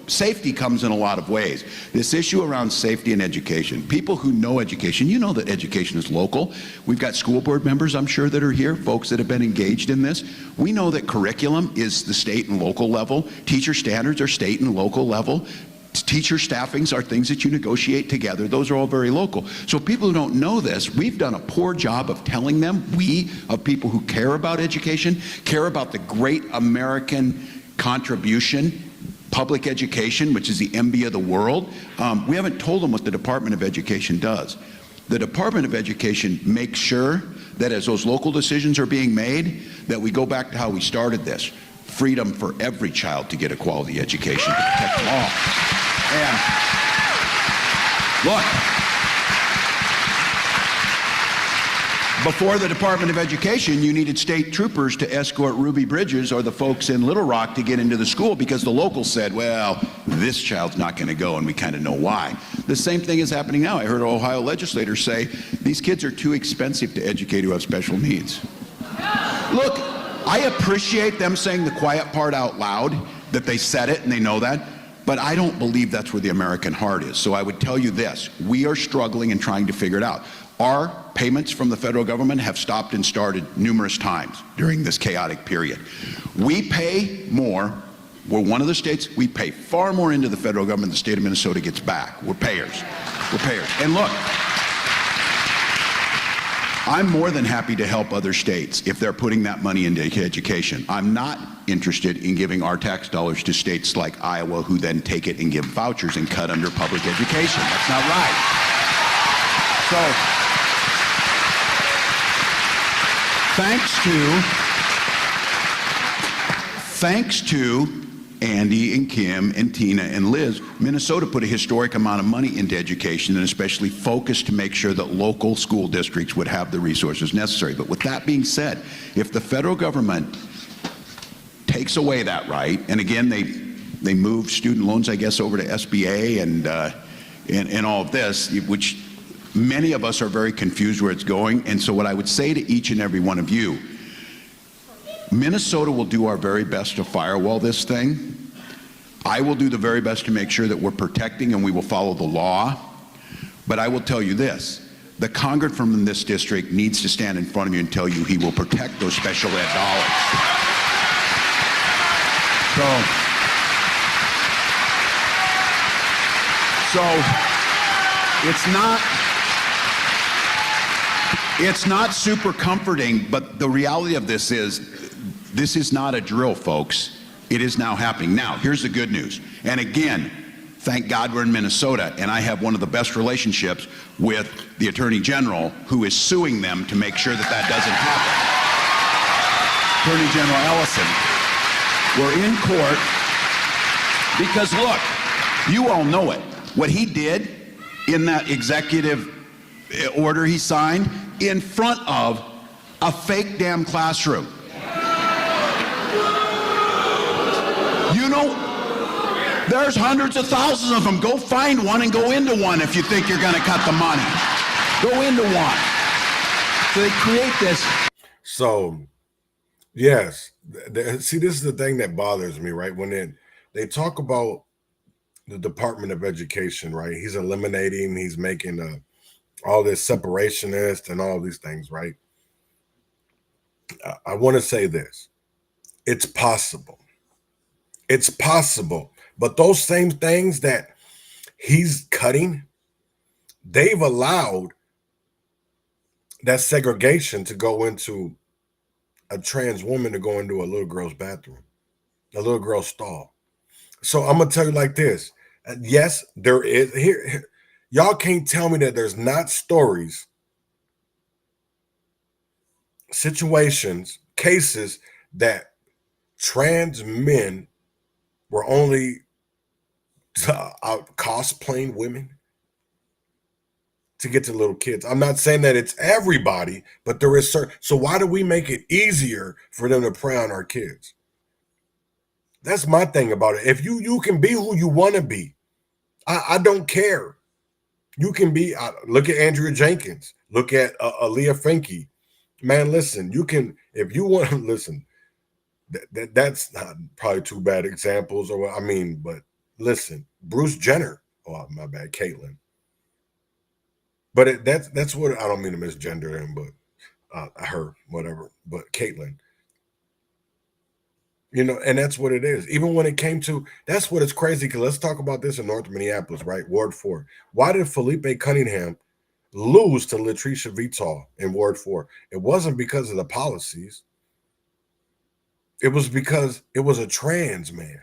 safety comes in a lot of ways. This issue around safety and education, people who know education, you know that education is local. We've got school board members, I'm sure, that are here, folks that have been engaged in this. We know that curriculum is the state and local level. Teacher standards are state and local level. Teacher staffings are things that you negotiate together. Those are all very local. So people who don't know this, we've done a poor job of telling them, of people who care about education, care about the great American contribution, public education, which is the envy of the world. We haven't told them what the Department of Education does. The Department of Education makes sure that as those local decisions are being made, that we go back to how we started this. Freedom for every child to get a quality education, to protect them all. And look, before the Department of Education, you needed state troopers to escort Ruby Bridges or the folks in Little Rock to get into the school because the locals said, well, this child's not going to go, and we kind of know why. The same thing is happening now. I heard Ohio legislators say these kids are too expensive to educate who have special needs. Look, I appreciate them saying the quiet part out loud, that they said it and they know that, but I don't believe that's where the American heart is. So I would tell you this, we are struggling and trying to figure it out. Our payments from the federal government have stopped and started numerous times during this chaotic period. We pay more. We're one of the states, we pay far more into the federal government than the state of Minnesota gets back. We're payers. We're payers. And look, I'm more than happy to help other states if they're putting that money into education. I'm not interested in giving our tax dollars to states like Iowa, who then take it and give vouchers and cut under public education. That's not right. So, thanks to Andy and Kim and Tina and Liz, Minnesota put a historic amount of money into education and especially focused to make sure that local school districts would have the resources necessary. But with that being said, if the federal government takes away that right, and again, they moved student loans, I guess, over to SBA and all of this, which many of us are very confused where it's going. And so what I would say to each and every one of you, Minnesota will do our very best to firewall this thing. I will do the very best to make sure that we're protecting and we will follow the law. But I will tell you this, the congressman from this district needs to stand in front of you and tell you he will protect those special ed dollars. So it's not super comforting, but the reality of this is not a drill, folks. It is now happening. Now, here's the good news. And again, thank God we're in Minnesota, and I have one of the best relationships with the Attorney General, who is suing them to make sure that that doesn't happen. Attorney General Ellison. We're in court because, look, you all know it. What he did in that executive order he signed in front of a fake damn classroom. You know, there's hundreds of thousands of them. Go find one and go into one if you think you're going to cut the money. Go into one. So they create this. So, yes, see, this is the thing that bothers me, right? When they talk about the Department of Education, right? He's eliminating, he's making all this separationist and all these things, right? I want to say this. It's possible. It's possible. But those same things that he's cutting, they've allowed that segregation to go into a trans woman to go into a little girl's bathroom, a little girl's stall. So I'm going to tell you like this. Yes, there is. Here, y'all can't tell me that there's not stories, situations, cases that trans men were only out cosplaying women to get to little kids. I'm not saying that it's everybody, but there is certain. So why do we make it easier for them to prey on our kids? That's my thing about it. If you can be who you want to be, I don't care. You can be. Look at Andrea Jenkins. Look at Aaliyah Finke. Man, listen. You can, if you want to listen. That's not probably two bad examples, or I mean, but listen, Bruce Jenner. Oh, my bad, Caitlyn. But that's what, I don't mean to misgender him, but her, whatever. But Caitlyn. You know, and that's what it is. Even when it came to, that's what it's crazy, because let's talk about this in North Minneapolis, right? Ward 4. Why did Felipe Cunningham lose to Latricia Vital in Ward 4? It wasn't because of the policies. It was because it was a trans man.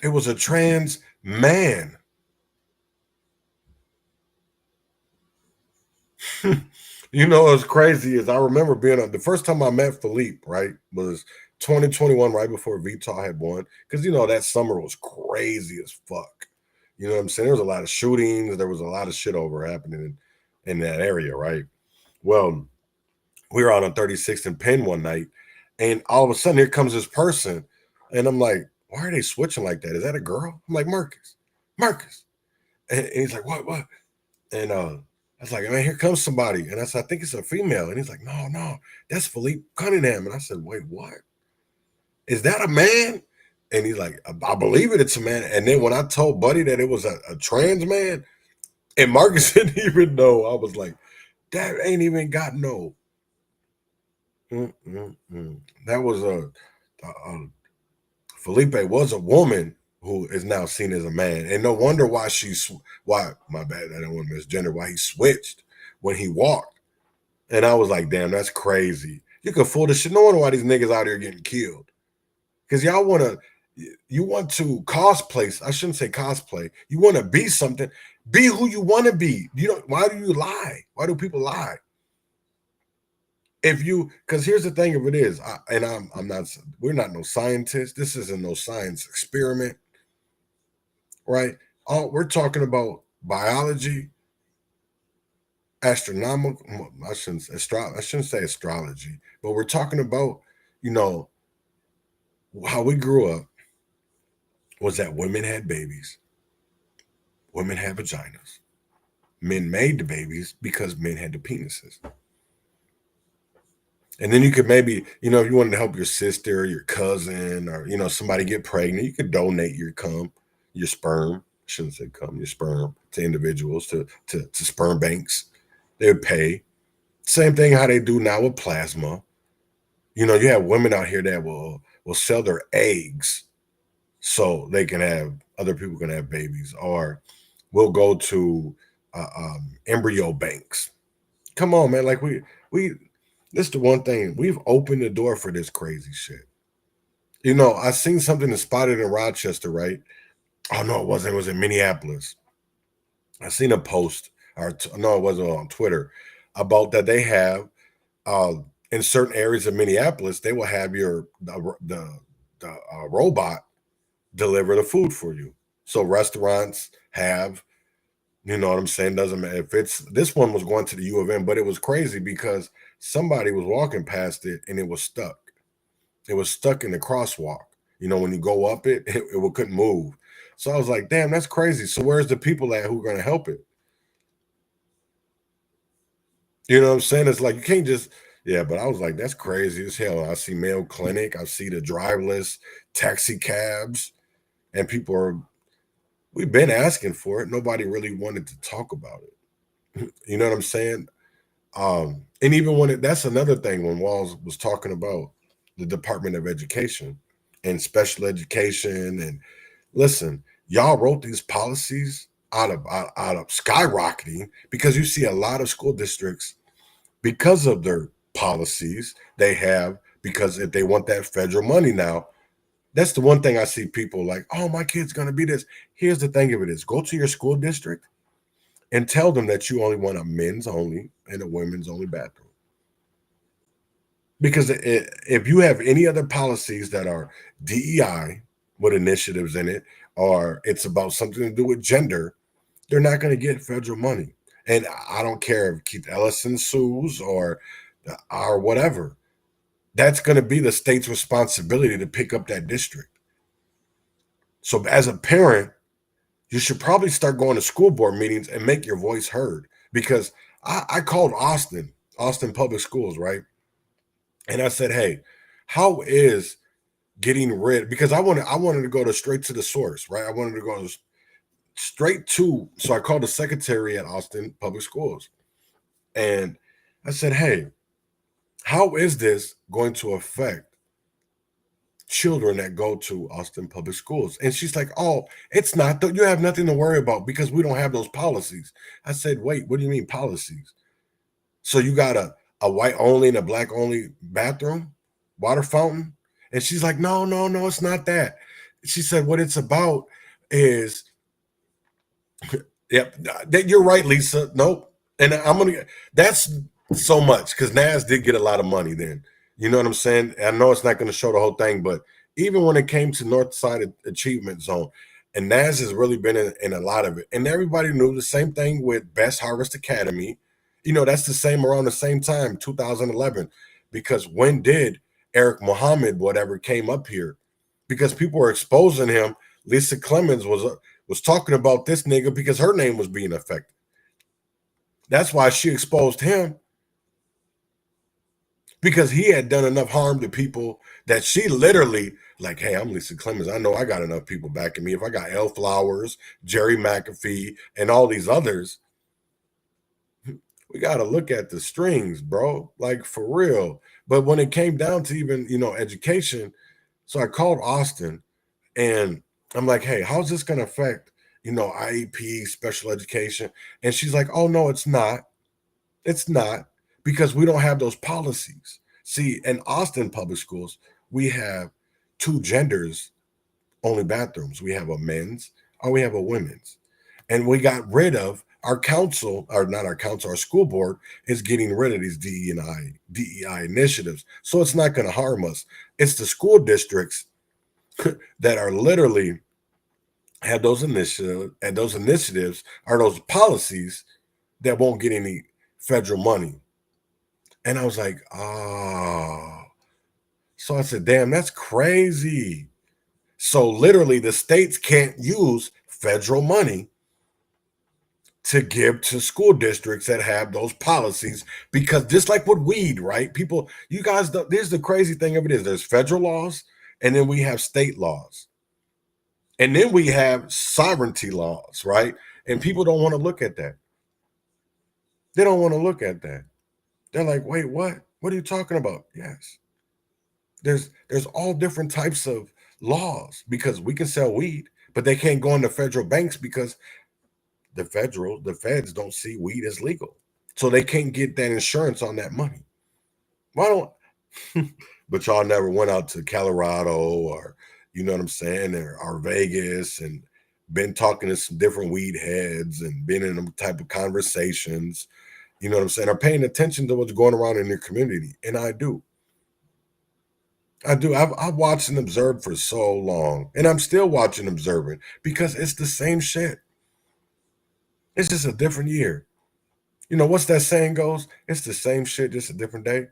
It was a trans man. You know, what's crazy is I remember being the first time I met Philippe, right, was 2021, right before Vital had won. Because, you know, that summer was crazy as fuck. You know what I'm saying? There was a lot of shootings. There was a lot of shit over happening in that area, right? Well, we were out on 36th and Penn one night, and all of a sudden here comes this person, and I'm like, why are they switching like that? Is that a girl? I'm like, Marcus. And he's like, what? And I was like, man, here comes somebody. And I said, I think it's a female. And he's like, no, that's Philippe Cunningham. And I said, wait, what? Is that a man? And he's like, I believe it's a man. And then when I told Buddy that it was a trans man, and Marcus didn't even know, I was like, that ain't even got no. That was Felipe was a woman who is now seen as a man, and no wonder why my bad, I don't want to misgender, why he switched when he walked. And I was like, damn, that's crazy. You can fool this shit. No wonder why these niggas out here getting killed, because y'all you want to cosplay. I shouldn't say cosplay. You want to be something. Be who you want to be. Why do you lie? Why do people lie? Because here's the thing of it is, we're not no scientists. This isn't no science experiment, right? We're talking about biology, astronomical. I shouldn't say astrology, but we're talking about, how we grew up was that women had babies, women had vaginas, men made the babies because men had the penises. And then you could maybe, if you wanted to help your sister, your cousin, or, somebody get pregnant, you could donate your sperm, I shouldn't say cum, your sperm to individuals, to sperm banks. They would pay. Same thing how they do now with plasma. You have women out here that will sell their eggs so other people can have babies, or we'll go to embryo banks. Come on, man. Like this is the one thing. We've opened the door for this crazy shit. I seen something that spotted in Rochester, right? Oh, no, it wasn't. It was in Minneapolis. I seen a post, no, it wasn't on Twitter, about that they have, in certain areas of Minneapolis, they will have the robot deliver the food for you. So restaurants have, you know what I'm saying? Doesn't matter if this one was going to the U of M, but it was crazy because somebody was walking past it and it was stuck. It was stuck in the crosswalk. When you go up it couldn't move. So I was like, damn, that's crazy. So where's the people at who are going to help it? You know what I'm saying? It's like you can't just, yeah, but I was like, that's crazy as hell. I see Mayo Clinic, I see the driverless taxi cabs, and people are, we've been asking for it. Nobody really wanted to talk about it. You know what I'm saying? And even when that's another thing when Walz was talking about the Department of Education and special education. And listen, y'all wrote these policies out of skyrocketing because you see a lot of school districts, because of their policies they have, because if they want that federal money now, that's the one thing I see people like, oh, my kid's going to be this. Here's the thing of it is, go to your school district and tell them that you only want a men's only and a women's only bathroom. Because if you have any other policies that are DEI with initiatives in it, or it's about something to do with gender, they're not going to get federal money. And I don't care if Keith Ellison sues or whatever. That's going to be the state's responsibility to pick up that district. So as a parent, you should probably start going to school board meetings and make your voice heard. Because I called Austin Public Schools, right? And I said, hey, how is getting rid, because I wanted to go straight to the source, right? I wanted to go straight to, so I called the secretary at Austin Public Schools. And I said, hey, how is this going to affect children that go to Austin Public Schools? And she's like, oh, it's not, you have nothing to worry about because we don't have those policies. I said, wait, what do you mean policies? So you got a white only and a black only bathroom, water fountain? And she's like, no, it's not that. She said, what it's about is, yep, you're right, Lisa. Nope. And that's so much because Nas did get a lot of money then. You know what I'm saying? I know it's not going to show the whole thing, but even when it came to North Side Achievement Zone, and Nas has really been in a lot of it. And everybody knew the same thing with Best Harvest Academy. You know, that's the same around the same time, 2011, because when did Eric Muhammad, whatever, came up here? Because people were exposing him. Lisa Clemens was talking about this nigga because her name was being affected. That's why she exposed him, because he had done enough harm to people that she literally, like, hey, I'm Lisa Clemens. I know I got enough people backing me. If I got Elle Flowers, Jerry McAfee, and all these others, we got to look at the strings, bro, like for real. But when it came down to even, education, so I called Austin and I'm like, hey, how's this going to affect, IEP, special education? And she's like, oh, no, it's not. It's not, because we don't have those policies. See, in Austin Public Schools, we have two genders only bathrooms. We have a men's or we have a women's. And we got rid of our council, or not our council, our school board is getting rid of these DEI initiatives. So it's not going to harm us. It's the school districts that are literally have those initiatives, and those initiatives are those policies that won't get any federal money. And I was like, oh. So I said, damn, that's crazy. So literally the states can't use federal money to give to school districts that have those policies, because just like with weed, right? People, you guys, there's the crazy thing of it is there's federal laws, and then we have state laws. And then we have sovereignty laws, right? And people don't want to look at that. They don't want to look at that. They're like, wait, what? What are you talking about? Yes. There's all different types of laws, because we can sell weed, but they can't go into federal banks because the feds don't see weed as legal. So they can't get that insurance on that money. Why don't, but y'all never went out to Colorado or, you know what I'm saying, or Vegas and been talking to some different weed heads and been in them type of conversations, you know what I'm saying, are paying attention to what's going around in your community. And I do. I've watched and observed for so long, and I'm still watching and observing because it's the same shit. It's just a different year. You know, what's that saying goes? It's the same shit, just a different day.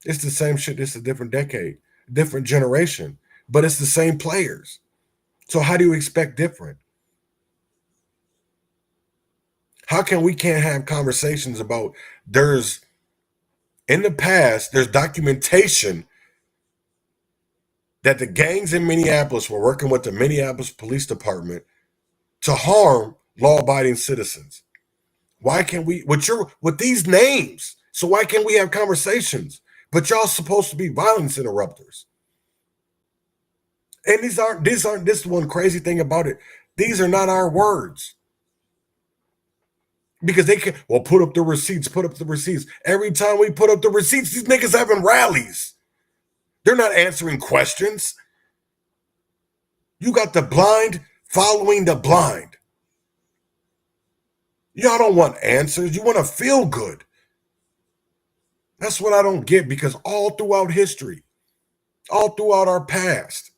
It's the same shit, just a different decade, different generation, but it's the same players. So how do you expect different? How can we can't have conversations about in the past, there's documentation that the gangs in Minneapolis were working with the Minneapolis Police Department to harm law-abiding citizens. Why can't we, with these names, so why can't we have conversations? But y'all supposed to be violence interrupters. And this is one crazy thing about it. These are not our words. Because they can, well, put up the receipts. Every time we put up the receipts, these niggas having rallies. They're not answering questions. You got the blind following the blind. Y'all don't want answers. You want to feel good. That's what I don't get, because all throughout history, all throughout our past,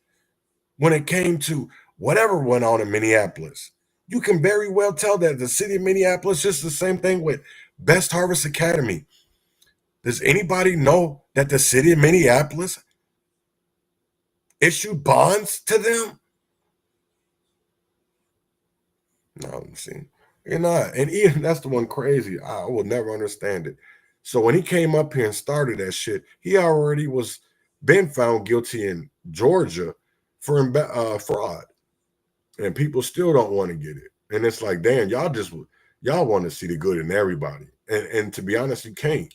when it came to whatever went on in Minneapolis, you can very well tell that the city of Minneapolis, just the same thing with Best Harvest Academy. Does anybody know that the city of Minneapolis issued bonds to them? No, see, you're not. And even that's the one crazy. I will never understand it. So when he came up here and started that shit, he already been found guilty in Georgia for fraud. And people still don't want to get it. And it's like, damn, y'all want to see the good in everybody. And to be honest, you can't.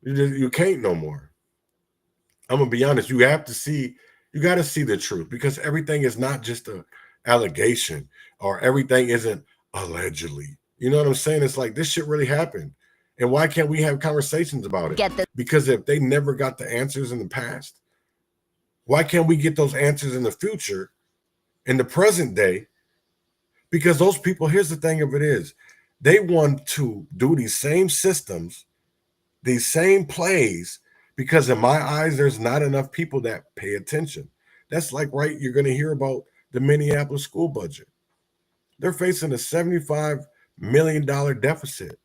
You can't no more. I'm gonna be honest. You got to see the truth, because everything is not just a allegation, or everything isn't allegedly. You know what I'm saying? It's like, this shit really happened. And why can't we have conversations about it? Because if they never got the answers in the past, why can't we get those answers in the future, in the present day? Because those people, here's the thing of it is, they want to do these same systems, these same plays, because in my eyes, there's not enough people that pay attention. That's like, right, you're going to hear about the Minneapolis school budget. They're facing a $75 million deficit.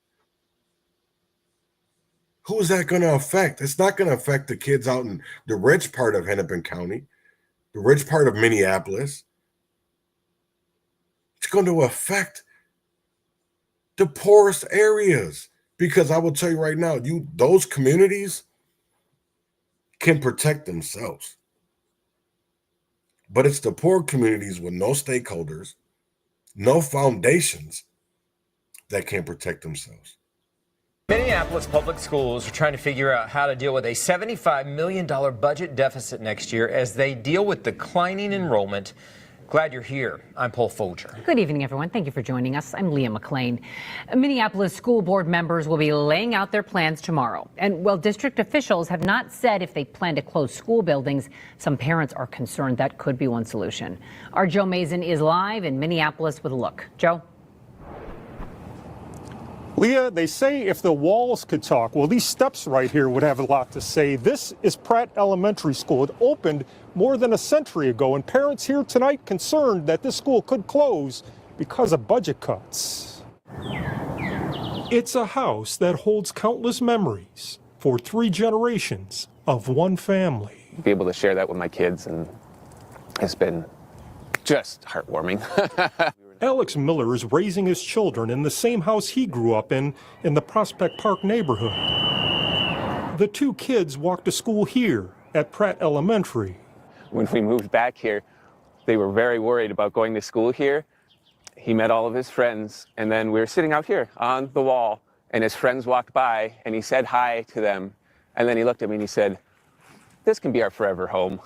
Who is that going to affect? It's not going to affect the kids out in the rich part of Hennepin County, the rich part of Minneapolis. It's going to affect the poorest areas, because I will tell you right now, those communities can protect themselves. But it's the poor communities with no stakeholders, no foundations, that can't protect themselves. Minneapolis Public Schools are trying to figure out how to deal with a $75 million budget deficit next year as they deal with declining enrollment. Glad you're here. I'm Paul Folger. Good evening, everyone. Thank you for joining us. I'm Leah McLean. Minneapolis school board members will be laying out their plans tomorrow. And while district officials have not said if they plan to close school buildings, some parents are concerned that could be one solution. Our Joe Mason is live in Minneapolis with a look. Joe? Leah, they say if the walls could talk, well, these steps right here would have a lot to say. This is Pratt Elementary School. It opened more than a century ago, and parents here tonight concerned that this school could close because of budget cuts. It's a house that holds countless memories for 3 generations of one family. Be able to share that with my kids, and it's been just heartwarming. Alex Miller is raising his children in the same house he grew up in the Prospect Park neighborhood. The 2 kids walked to school here at Pratt Elementary. When we moved back here, they were very worried about going to school here. He met all of his friends, and then we were sitting out here on the wall, and his friends walked by, and he said hi to them, and then he looked at me and he said, "This can be our forever home."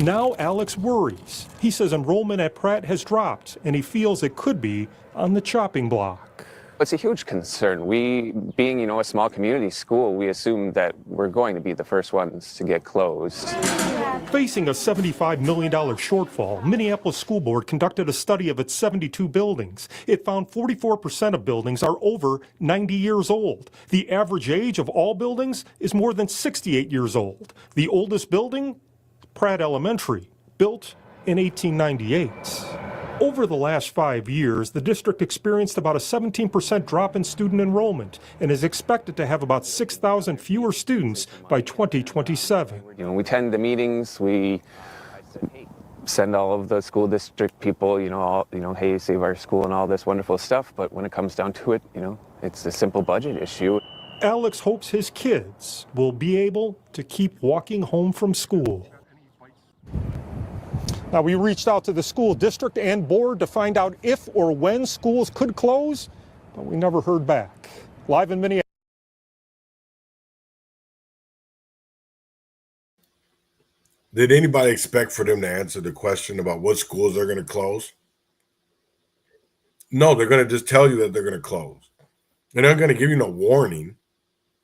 Now Alex worries. He says enrollment at Pratt has dropped, and he feels it could be on the chopping block. It's a huge concern. We, being, a small community school, we assume that we're going to be the first ones to get closed. Facing a $75 million shortfall, Minneapolis School Board conducted a study of its 72 buildings. It found 44% of buildings are over 90 years old. The average age of all buildings is more than 68 years old. The oldest building, Pratt Elementary, built in 1898. Over the last 5 years, the district experienced about a 17% drop in student enrollment and is expected to have about 6,000 fewer students by 2027. We attend the meetings, we send all of the school district people, hey, save our school and all this wonderful stuff. But when it comes down to it, it's a simple budget issue. Alex hopes his kids will be able to keep walking home from school. Now, we reached out to the school district and board to find out if or when schools could close, but we never heard back. Live in Minneapolis. Did anybody expect for them to answer the question about what schools they're going to close? No, they're going to just tell you that they're going to close. They're not going to give you no warning.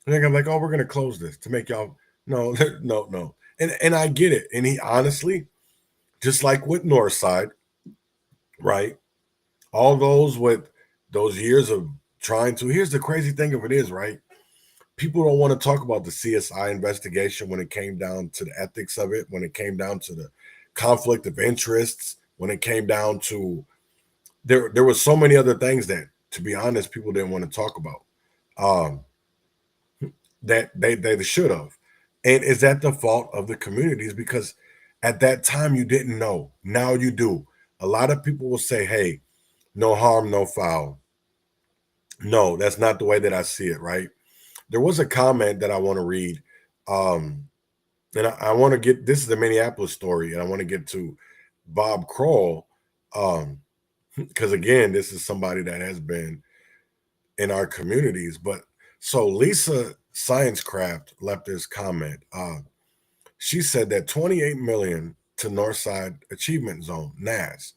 And they're going to be like, oh, we're going to close this to make y'all. No, no. And I get it. And he honestly, just like with Northside, right? All those with those years of trying to, here's the crazy thing of it is, right? People don't want to talk about the CSI investigation when it came down to the ethics of it, when it came down to the conflict of interests, when it came down to, there was so many other things that, to be honest, people didn't want to talk about that they should have. And is that the fault of the communities? Because at that time, you didn't know. Now you do. A lot of people will say, hey, no harm, no foul. No, that's not the way that I see it, right? There was a comment that I want to read. And I want to get, this is the Minneapolis story, and I want to get to Bob Kroll. Because again, this is somebody that has been in our communities. But so Lisa Sciencecraft left this comment. She said that 28 million to Northside Achievement Zone, NAS.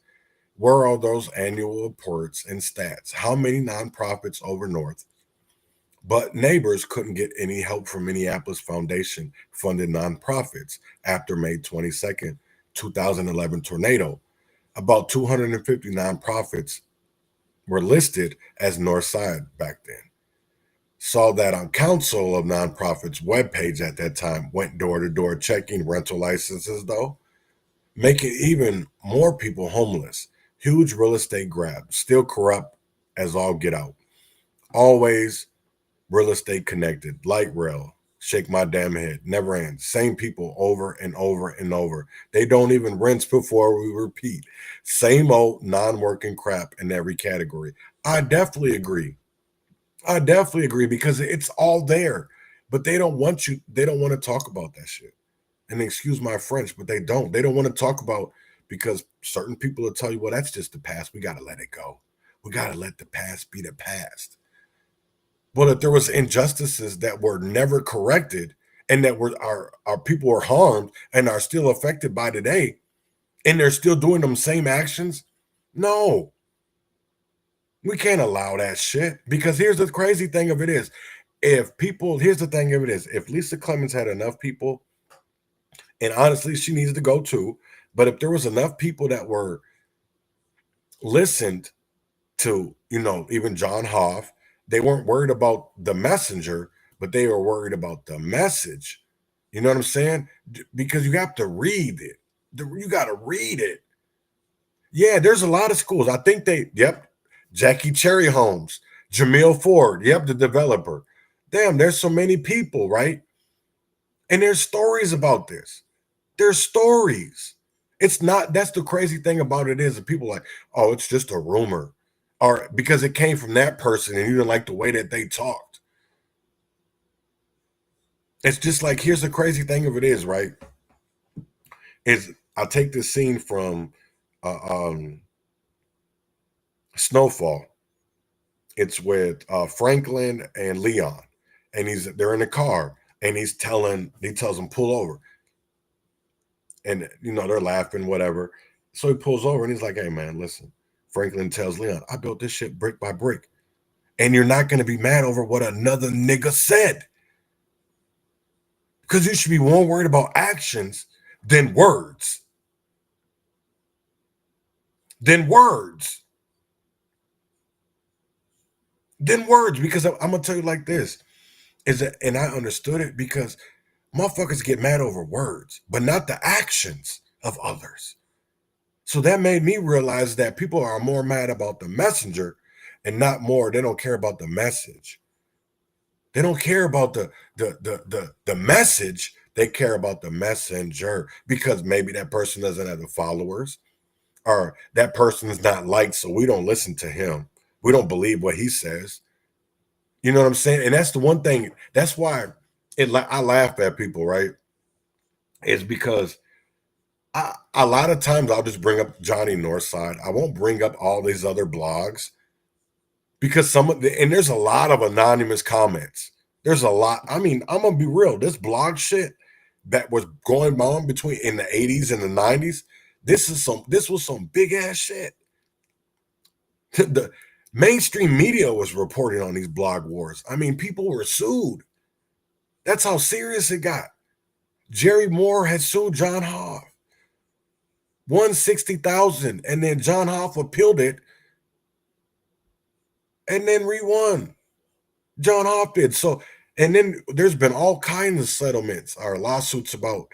Where are those annual reports and stats? How many nonprofits over North? But neighbors couldn't get any help from Minneapolis Foundation funded nonprofits after May 22nd, 2011 tornado. About 250 nonprofits were listed as Northside back then. Saw that on Council of Nonprofits webpage at that time, went door to door checking rental licenses though, making even more people homeless. Huge real estate grab, still corrupt as all get out. Always real estate connected, light rail, shake my damn head, never ends. Same people over and over and over. They don't even rinse before we repeat. Same old non-working crap in every category. I definitely agree. Because it's all there, but they don't want to talk about that shit. And excuse my French, but they don't want to talk about, because certain people will tell you, well, that's just the past. We got to let it go. We got to let the past be the past. But if there was injustices that were never corrected and that were our people were harmed and are still affected by today, and they're still doing them same actions, no. We can't allow that shit, because here's the crazy thing of it is, if Lisa Clemens had enough people, and honestly, she needs to go too, but if there was enough people that were listened to, even John Hoff, they weren't worried about the messenger, but they were worried about the message. You know what I'm saying? Because you have to read it. You got to read it. Yeah, there's a lot of schools. I think Jackie Cherry Holmes, Jamil Ford, the developer. Damn, there's so many people, right? And there's stories about this. There's stories. It's not, that's the crazy thing about it is that people are like, oh, it's just a rumor. Or because it came from that person and you didn't like the way that they talked. It's just like, here's the crazy thing of it is, right? I'll take this scene from Snowfall. It's with Franklin and Leon, and they're in the car, and he tells them pull over, and they're laughing, whatever. So he pulls over and he's like, hey man, listen. Franklin tells Leon, I built this shit brick by brick, and you're not going to be mad over what another nigga said, because you should be more worried about actions than words. Because I'm gonna tell you like this, and I understood it, because motherfuckers get mad over words, but not the actions of others. So that made me realize that people are more mad about the messenger and not more. They don't care about the message. They don't care about the message They care about the messenger because maybe that person doesn't have the followers, or that person is not liked, so we don't listen to him. We don't believe what he says. You know what I'm saying? And that's the one thing. That's why I laugh at people, right? Is because a lot of times I'll just bring up Johnny Northside. I won't bring up all these other blogs because and there's a lot of anonymous comments. There's a lot. I mean, I'm gonna be real. This blog shit that was going on between in the 80s and the 90s, this was some big ass shit. The mainstream media was reporting on these blog wars. I mean, people were sued. That's how serious it got. Jerry Moore had sued John Hoff, won $60,000, and then John Hoff appealed it and then re-won. John Hoff did. So, and then there's been all kinds of settlements or lawsuits about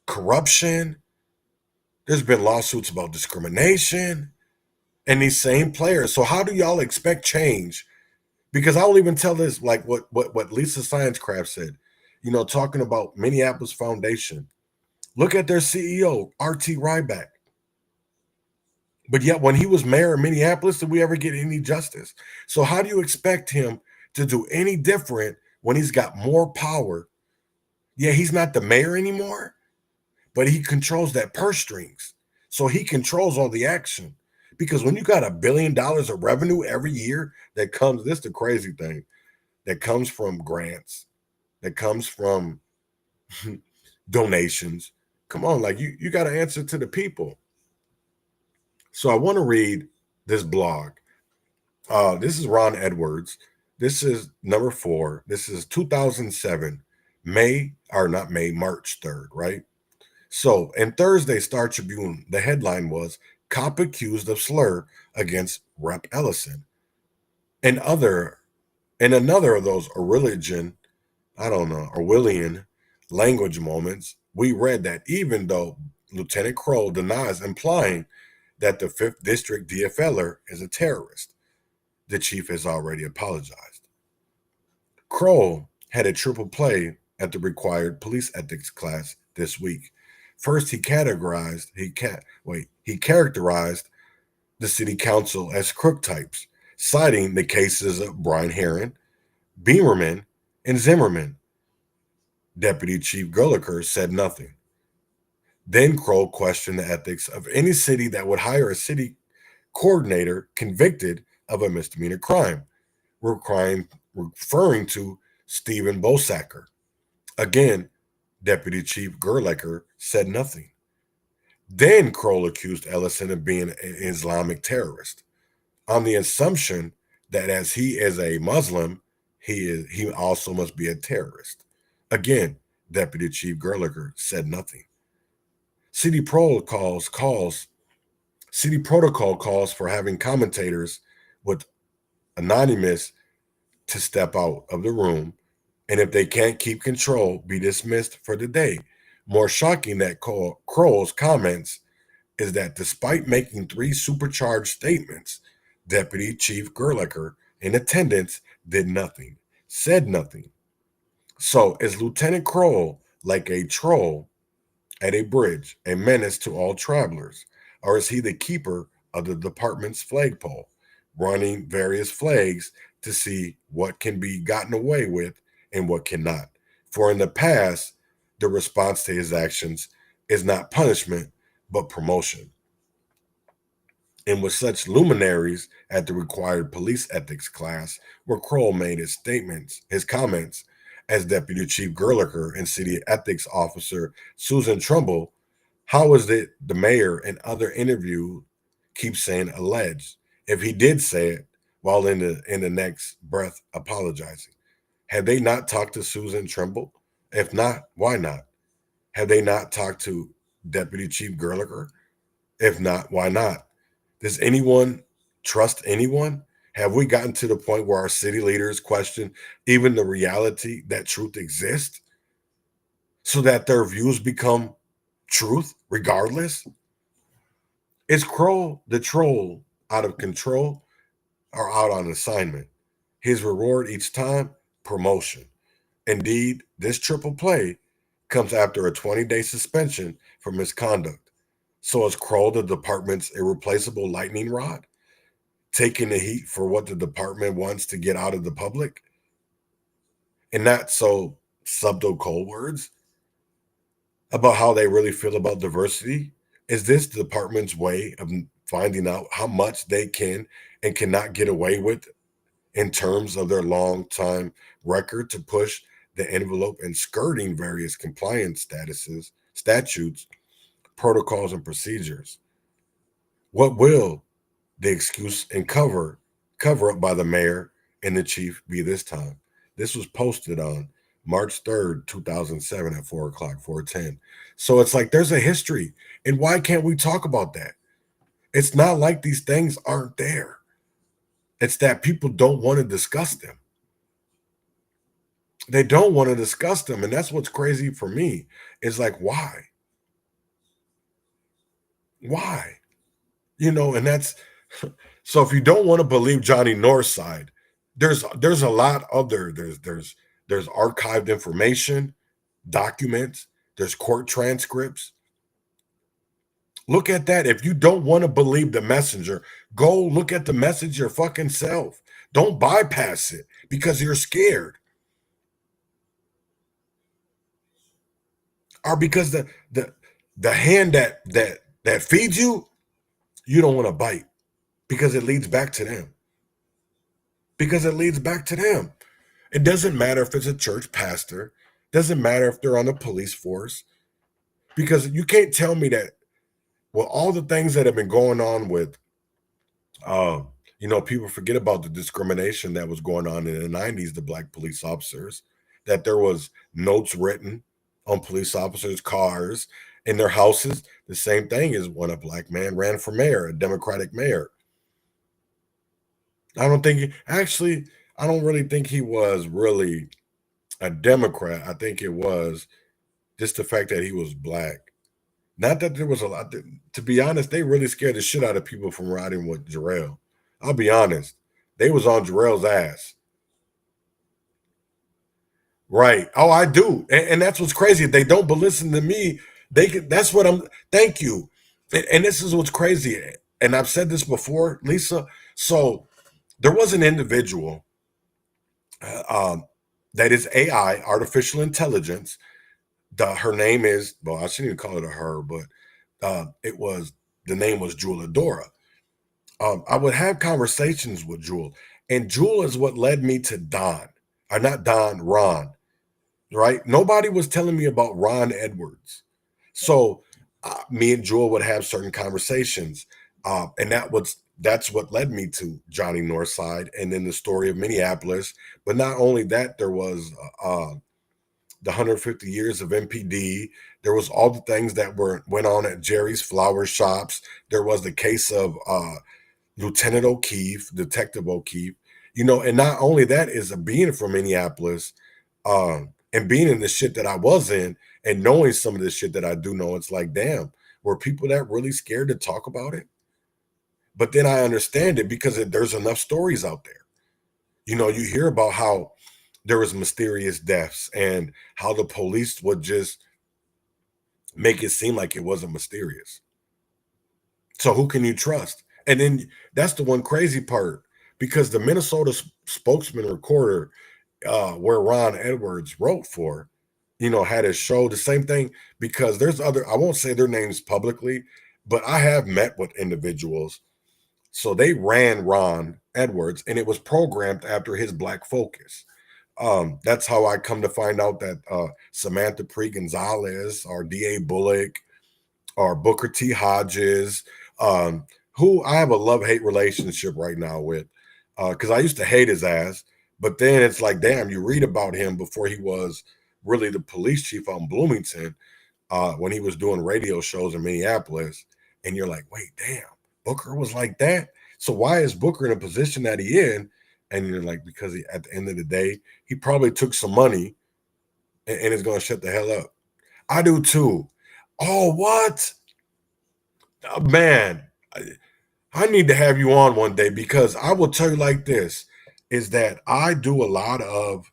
corruption. There's been lawsuits about discrimination and these same players. So how do y'all expect change? Because I'll even tell this, like what Lisa Sciencecraft said, you know, talking about Minneapolis Foundation. Look at their CEO, R.T. Ryback. But yet when he was mayor of Minneapolis, did we ever get any justice? So how do you expect him to do any different when he's got more power? Yeah, he's not the mayor anymore, but he controls that purse strings. So he controls all the action. Because when you got $1 billion of revenue every year that comes, this is the crazy thing, that comes from grants, that comes from donations. Come on, like you got to answer to the people. So I want to read this blog. This is Ron Edwards. This is number 4. This is 2007, March 3rd, right? So in Thursday Star Tribune, the headline was "Cop accused of slur against Rep. Ellison." And another of those Orwellian language moments, we read that even though Lieutenant Kroll denies, implying that the 5th District DFLer is a terrorist, the chief has already apologized. Kroll had a triple play at the required police ethics class this week. First, he characterized the city council as crook types, citing the cases of Brian Herron, Beamerman, and Zimmerman. Deputy Chief Gerlicher said nothing. Then Kroll questioned the ethics of any city that would hire a city coordinator convicted of a misdemeanor crime, referring to Stephen Bosacker. Again, Deputy Chief Gerlicher said nothing. Then Kroll accused Ellison of being an Islamic terrorist, on the assumption that as he is a Muslim, he also must be a terrorist. Again, Deputy Chief Gerlicher said nothing. City protocol calls for having commentators with anonymous to step out of the room, and if they can't keep control, be dismissed for the day. More shocking that Kroll's comments is that despite making 3 supercharged statements, Deputy Chief Gerlicher in attendance did nothing, said nothing. So is Lieutenant Kroll like a troll at a bridge, a menace to all travelers? Or is he the keeper of the department's flagpole, running various flags to see what can be gotten away with and what cannot? For in the past, the response to his actions is not punishment, but promotion. And with such luminaries at the required police ethics class, where Kroll made his comments, as Deputy Chief Gerlicher and City Ethics Officer Susan Trumbull, how is it the mayor and other interview keep saying alleged, if he did say it while in the next breath apologizing? Have they not talked to Susan Trumbull? If not, why not? Have they not talked to Deputy Chief Gerlicher? If not, why not? Does anyone trust anyone? Have we gotten to the point where our city leaders question even the reality that truth exists so that their views become truth regardless? Is Kroll the troll out of control or out on assignment? His reward each time? Promotion. Indeed, this triple play comes after a 20-day suspension for misconduct. So is Kroll the department's irreplaceable lightning rod, taking the heat for what the department wants to get out of the public? And not so subtle cold words about how they really feel about diversity? Is this the department's way of finding out how much they can and cannot get away with in terms of their long-time record to push the envelope and skirting various compliance statutes, protocols, and procedures? What will the excuse and cover up by the mayor and the chief be this time? This was posted on March 3rd, 2007 at 4 o'clock, 4:10. So it's like there's a history. And why can't we talk about that? It's not like these things aren't there. It's that people don't want to discuss them. They don't want to discuss them. And that's what's crazy for me. Is like, why? Why? You know, and that's so if you don't want to believe Johnny North's side, there's a lot of there's archived information, documents, there's court transcripts. Look at that. If you don't want to believe the messenger, go look at the message your fucking self. Don't bypass it because you're scared. Or because the hand that feeds you, you don't want to bite because it leads back to them. Because it leads back to them. It doesn't matter if it's a church pastor. Doesn't matter if they're on the police force. Because you can't tell me that, well, all the things that have been going on with, you know, people forget about the discrimination that was going on in the 90s, the black police officers, that there was notes written on police officers' cars in their houses. The same thing as when a black man ran for mayor, a Democratic mayor. I don't really think he was really a Democrat. I think it was just the fact that he was black. Not that there was a lot. To be honest, they really scared the shit out of people from riding with Jarrell. I'll be honest. They was on Jarrell's ass. Right. Oh, I do. And that's what's crazy. They don't but listen to me. That's what thank you. And this is what's crazy. And I've said this before, Lisa. So there was an individual that is AI, artificial intelligence. Her name is, well, I shouldn't even call it a her, but the name was Jewel Adora. I would have conversations with Jewel, and Jewel is what led me to Ron, right? Nobody was telling me about Ron Edwards. So me and Jewel would have certain conversations. And that's what led me to Johnny Northside and then the story of Minneapolis. But not only that, there was the 150 years of MPD. There was all the things that went on at Jerry's Flower Shops. There was the case of Lieutenant O'Keefe, Detective O'Keefe. You know, and not only that is being from Minneapolis and being in the shit that I was in and knowing some of the shit that I do know, it's like, damn, were people that really scared to talk about it? But then I understand it because there's enough stories out there. You know, you hear about how there was mysterious deaths and how the police would just make it seem like it wasn't mysterious. So who can you trust? And then that's the one crazy part, because the Minnesota spokesman recorder, where Ron Edwards wrote for, you know, had his show, the same thing, because there's other, I won't say their names publicly, but I have met with individuals. So they ran Ron Edwards and it was programmed after his black focus. That's how I come to find out that Samantha Pre Gonzalez or D.A. Bullock or Booker T. Hodges, who I have a love-hate relationship right now with, because I used to hate his ass. But then it's like, damn, you read about him before he was really the police chief on Bloomington, when he was doing radio shows in Minneapolis. And you're like, wait, damn, Booker was like that? So why is Booker in a position that he in? And you're like, because at the end of the day, he probably took some money and is going to shut the hell up. I do too. Oh, what? Man, I need to have you on one day, because I will tell you like this, is that I do a lot of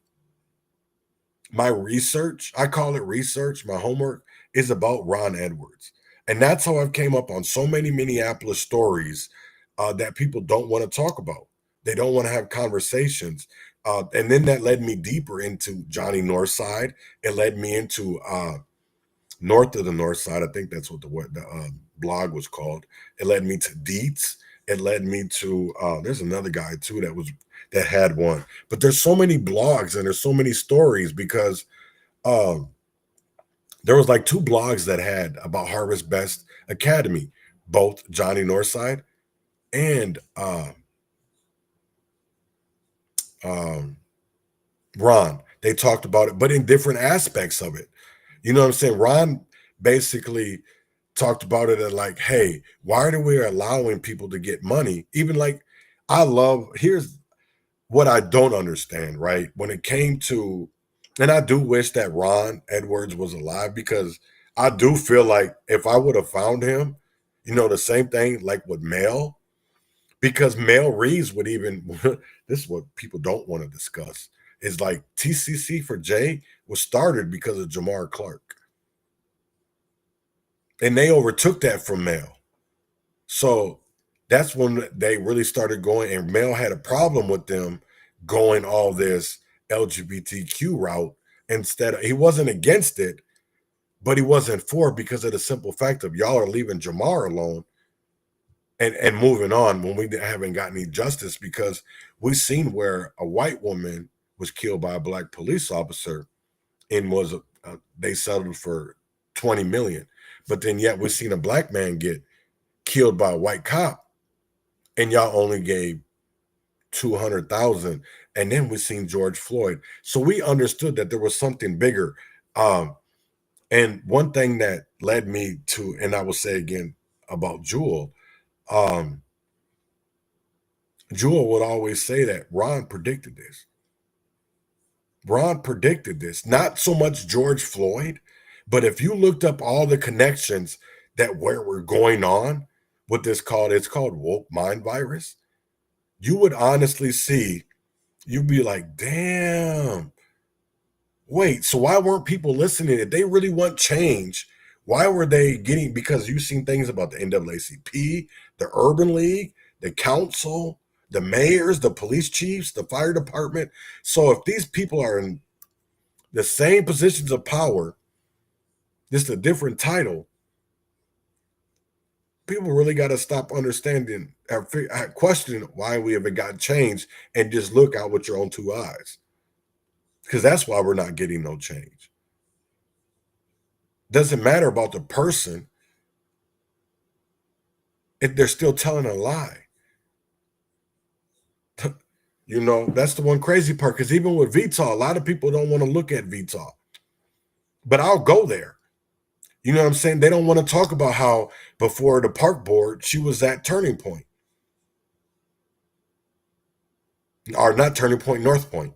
my research, I call it research, my homework is about Ron Edwards. And that's how I've came up on so many Minneapolis stories that people don't want to talk about. They don't want to have conversations. And then that led me deeper into Johnny Northside. It led me into North of the North Side. I think that's what the blog was called. It led me to Dietz. It led me to, there's another guy too that had one. But there's so many blogs and there's so many stories because there was like 2 blogs that had about Harvest Best Academy, both Johnny Northside and Ron. They talked about it, but in different aspects of it. You know what I'm saying? Ron basically talked about it as like, hey, why are we allowing people to get money? Even like, here's what I don't understand, right? When it came to, and I do wish that Ron Edwards was alive because I do feel like if I would have found him, the same thing like with Mel, because Mel Reeves would even, this is what people don't want to discuss, is like TCC for Jay was started because of Jamar Clark. And they overtook that from Mel. So that's when they really started going, and Mel had a problem with them going all this LGBTQ route. Instead, he wasn't against it, but he wasn't for it because of the simple fact of y'all are leaving Jamar alone and moving on when we haven't gotten any justice, because we've seen where a white woman was killed by a black police officer and they settled for $20 million. But then yet we've seen a black man get killed by a white cop and y'all only gave $200,000. And then we've seen George Floyd. So we understood that there was something bigger. And one thing that led me to, and I will say again about Jewel, Jewel would always say that Ron predicted this. Ron predicted this, not so much George Floyd, but if you looked up all the connections that were going on with this it's called woke mind virus, you would honestly see, you'd be like, damn, wait, so why weren't people listening? If they really want change, why were they getting, because you've seen things about the NAACP, the Urban League, the council, the mayors, the police chiefs, the fire department. So if these people are in the same positions of power, just a different title, people really got to stop understanding, questioning why we haven't gotten change and just look out with your own 2 eyes. Because that's why we're not getting no change. Doesn't matter about the person if they're still telling a lie. That's the one crazy part, because even with VTOL, a lot of people don't want to look at VTOL. But I'll go there. You know what I'm saying? They don't want to talk about how before the park board, she was at Turning Point. Or not Turning Point, North Point.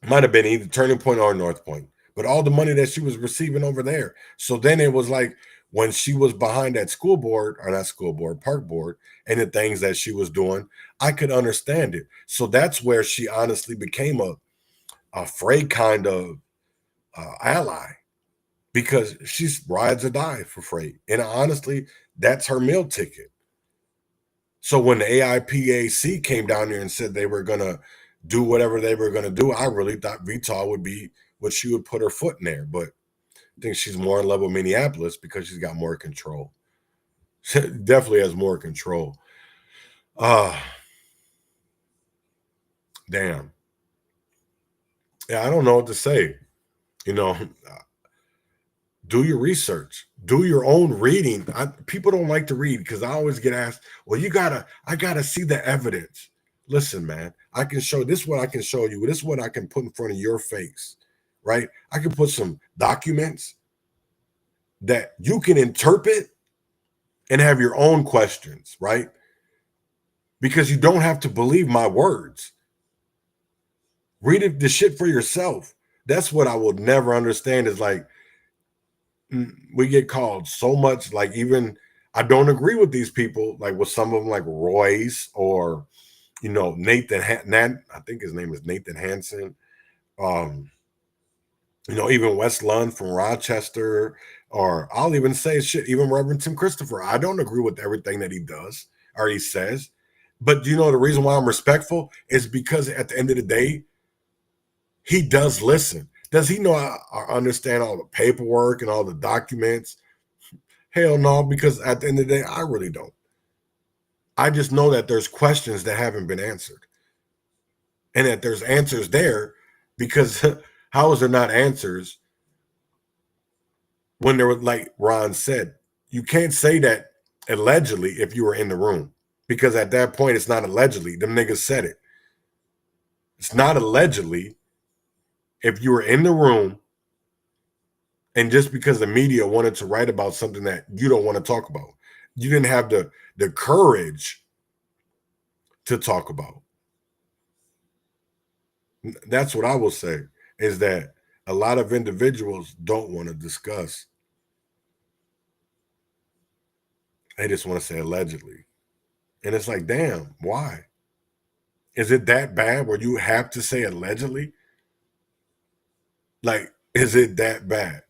Might have been either Turning Point or North Point. But all the money that she was receiving over there. So then it was like when she was behind that school board, or not school board, park board, and the things that she was doing, I could understand it. So that's where she honestly became a Frey kind of ally, because she rides or die for Frey. And honestly, that's her meal ticket. So when the AIPAC came down here and said they were going to do whatever they were going to do, I really thought VTOL would be what she would put her foot in there. But I think she's more in love with Minneapolis because she's got more control. She definitely has more control. Damn. Yeah, I don't know what to say. Do your research. Do your own reading. People don't like to read because I always get asked, well, I gotta see the evidence. Listen, man, I can show this is what I can show you. This is what I can put in front of your face, right? I can put some documents that you can interpret and have your own questions, right? Because you don't have to believe my words. Read the shit for yourself. That's what I will never understand, is like, we get called so much, like, even I don't agree with these people, like with some of them, like Royce or Nathan, I think his name is Nathan Hansen. You know, even Wes Lund from Rochester, or I'll even say shit, even Reverend Tim Christopher. I don't agree with everything that he does or he says. But you know, the reason why I'm respectful is because at the end of the day, he does listen. Does he know I understand all the paperwork and all the documents? Hell no, because at the end of the day, I really don't. I just know that there's questions that haven't been answered. And that there's answers there, because how is there not answers when there was, like Ron said, you can't say that allegedly if you were in the room, because at that point it's not allegedly. Them niggas said it. It's not allegedly if you were in the room, and just because the media wanted to write about something that you don't want to talk about, you didn't have the courage to talk about. That's what I will say, is that a lot of individuals don't want to discuss. They just want to say allegedly. And it's like, damn, why? Is it that bad where you have to say allegedly? Like, is it that bad?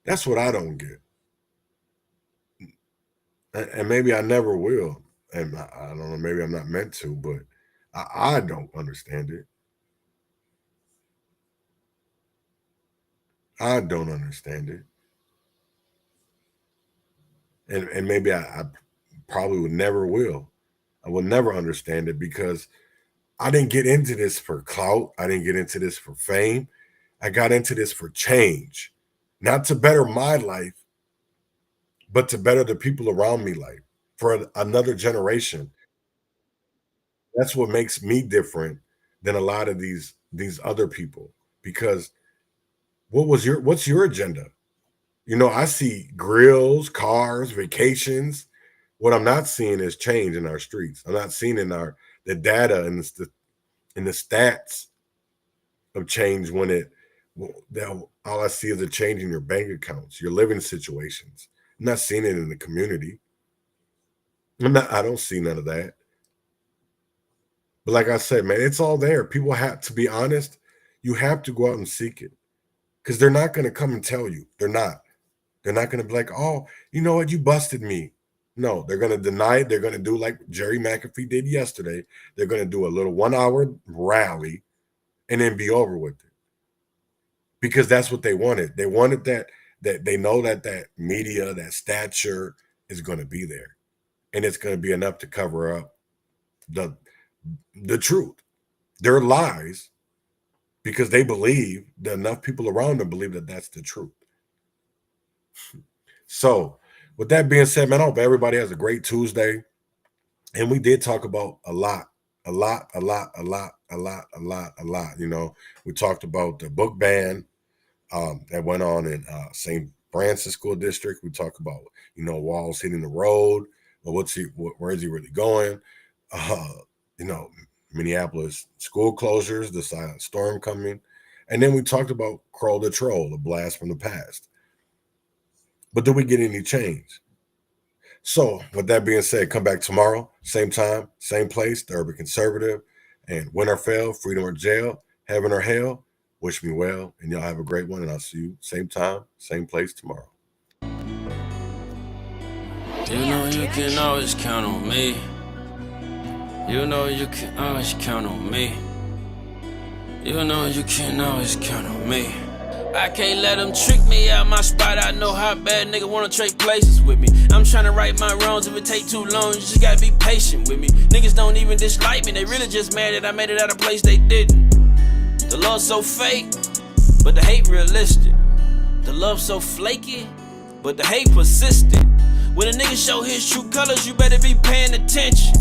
That's what I don't get. And maybe I never will. And I don't know, maybe I'm not meant to, but I don't understand it. I don't understand it. And maybe I probably would never will. I will never understand it, because I didn't get into this for clout. I didn't get into this for fame. I got into this for change, not to better my life, but to better the people around me life, for another generation. That's what makes me different than a lot of these other people, because what's your agenda? You know, I see grills, cars, vacations. What I'm not seeing is change in our streets. I'm not seeing in the data and the stats of change all I see is a change in your bank accounts, your living situations. I'm not seeing it in the community. I don't see none of that. But like I said, man, it's all there. People have to be honest. You have to go out and seek it, because they're not going to come and tell you. They're not going to be like, oh, you know what? You busted me. No, they're going to deny it. They're going to do like Jerry McAfee did yesterday. They're going to do a little 1-hour rally and then be over with it, because that's what they wanted. They wanted that they know that media, that stature is going to be there, and it's going to be enough to cover up the truth, their lies, because they believe that enough people around them believe that that's the truth. So with that being said, man, I hope everybody has a great Tuesday. And we did talk about a lot. You know, we talked about the book ban that went on in St. Francis School District. We talked about, you know, Walz hitting the road. But where is he really going? You know, Minneapolis school closures, the silent storm coming. And then we talked about Kroll the Troll, a blast from the past. But did we get any change? So with that being said, come back tomorrow, same time, same place, the Urban Conservative, and win or fail, freedom or jail, heaven or hell. Wish me well, and y'all have a great one, and I'll see you same time, same place tomorrow. You know you can always count on me. You know you can always count on me. You know you can always count on me. I can't let them trick me out my spot. I know how bad nigga wanna trade places with me. I'm tryna right my wrongs. If it take too long, you just gotta be patient with me. Niggas don't even dislike me. They really just mad that I made it out of place they didn't. The love so fake, but the hate realistic. The love so flaky, but the hate persistent. When a nigga show his true colors, you better be paying attention.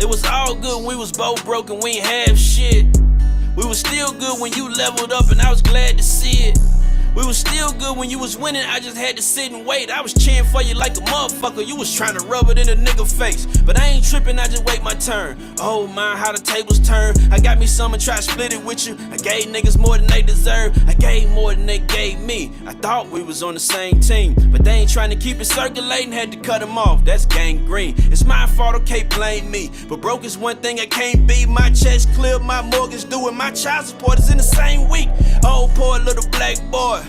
It was all good when we was both broken, we ain't have shit. We was still good when you leveled up and I was glad to see it. We was still good when you was winning, I just had to sit and wait. I was cheering for you like a motherfucker, you was trying to rub it in a nigga face. But I ain't tripping, I just wait my turn. Oh my, how the tables turn. I got me some and try to split it with you. I gave niggas more than they deserve. I gave more than they gave me. I thought we was on the same team, but they ain't trying to keep it circulating, had to cut them off. That's gangrene. It's my fault, okay, blame me. But broke is one thing I can't be. My chest clear, my mortgage due, and my child support is in the same week. Oh, poor little black boy.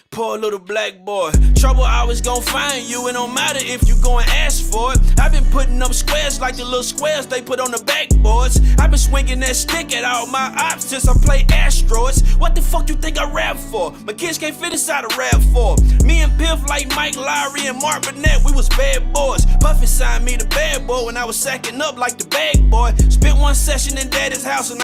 Poor little black boy. Trouble always gon' find you. It don't matter if you go and ask for it. I've been putting up squares like the little squares they put on the backboards. I've been swinging that stick at all my ops since I played asteroids. What the fuck you think I rap for? My kids can't fit inside a rap for. Me and Piff like Mike Lowry and Mark Burnett, we was bad boys. Puffy signed me the bad boy when I was sacking up like the bag boy. Spent one session in daddy's house and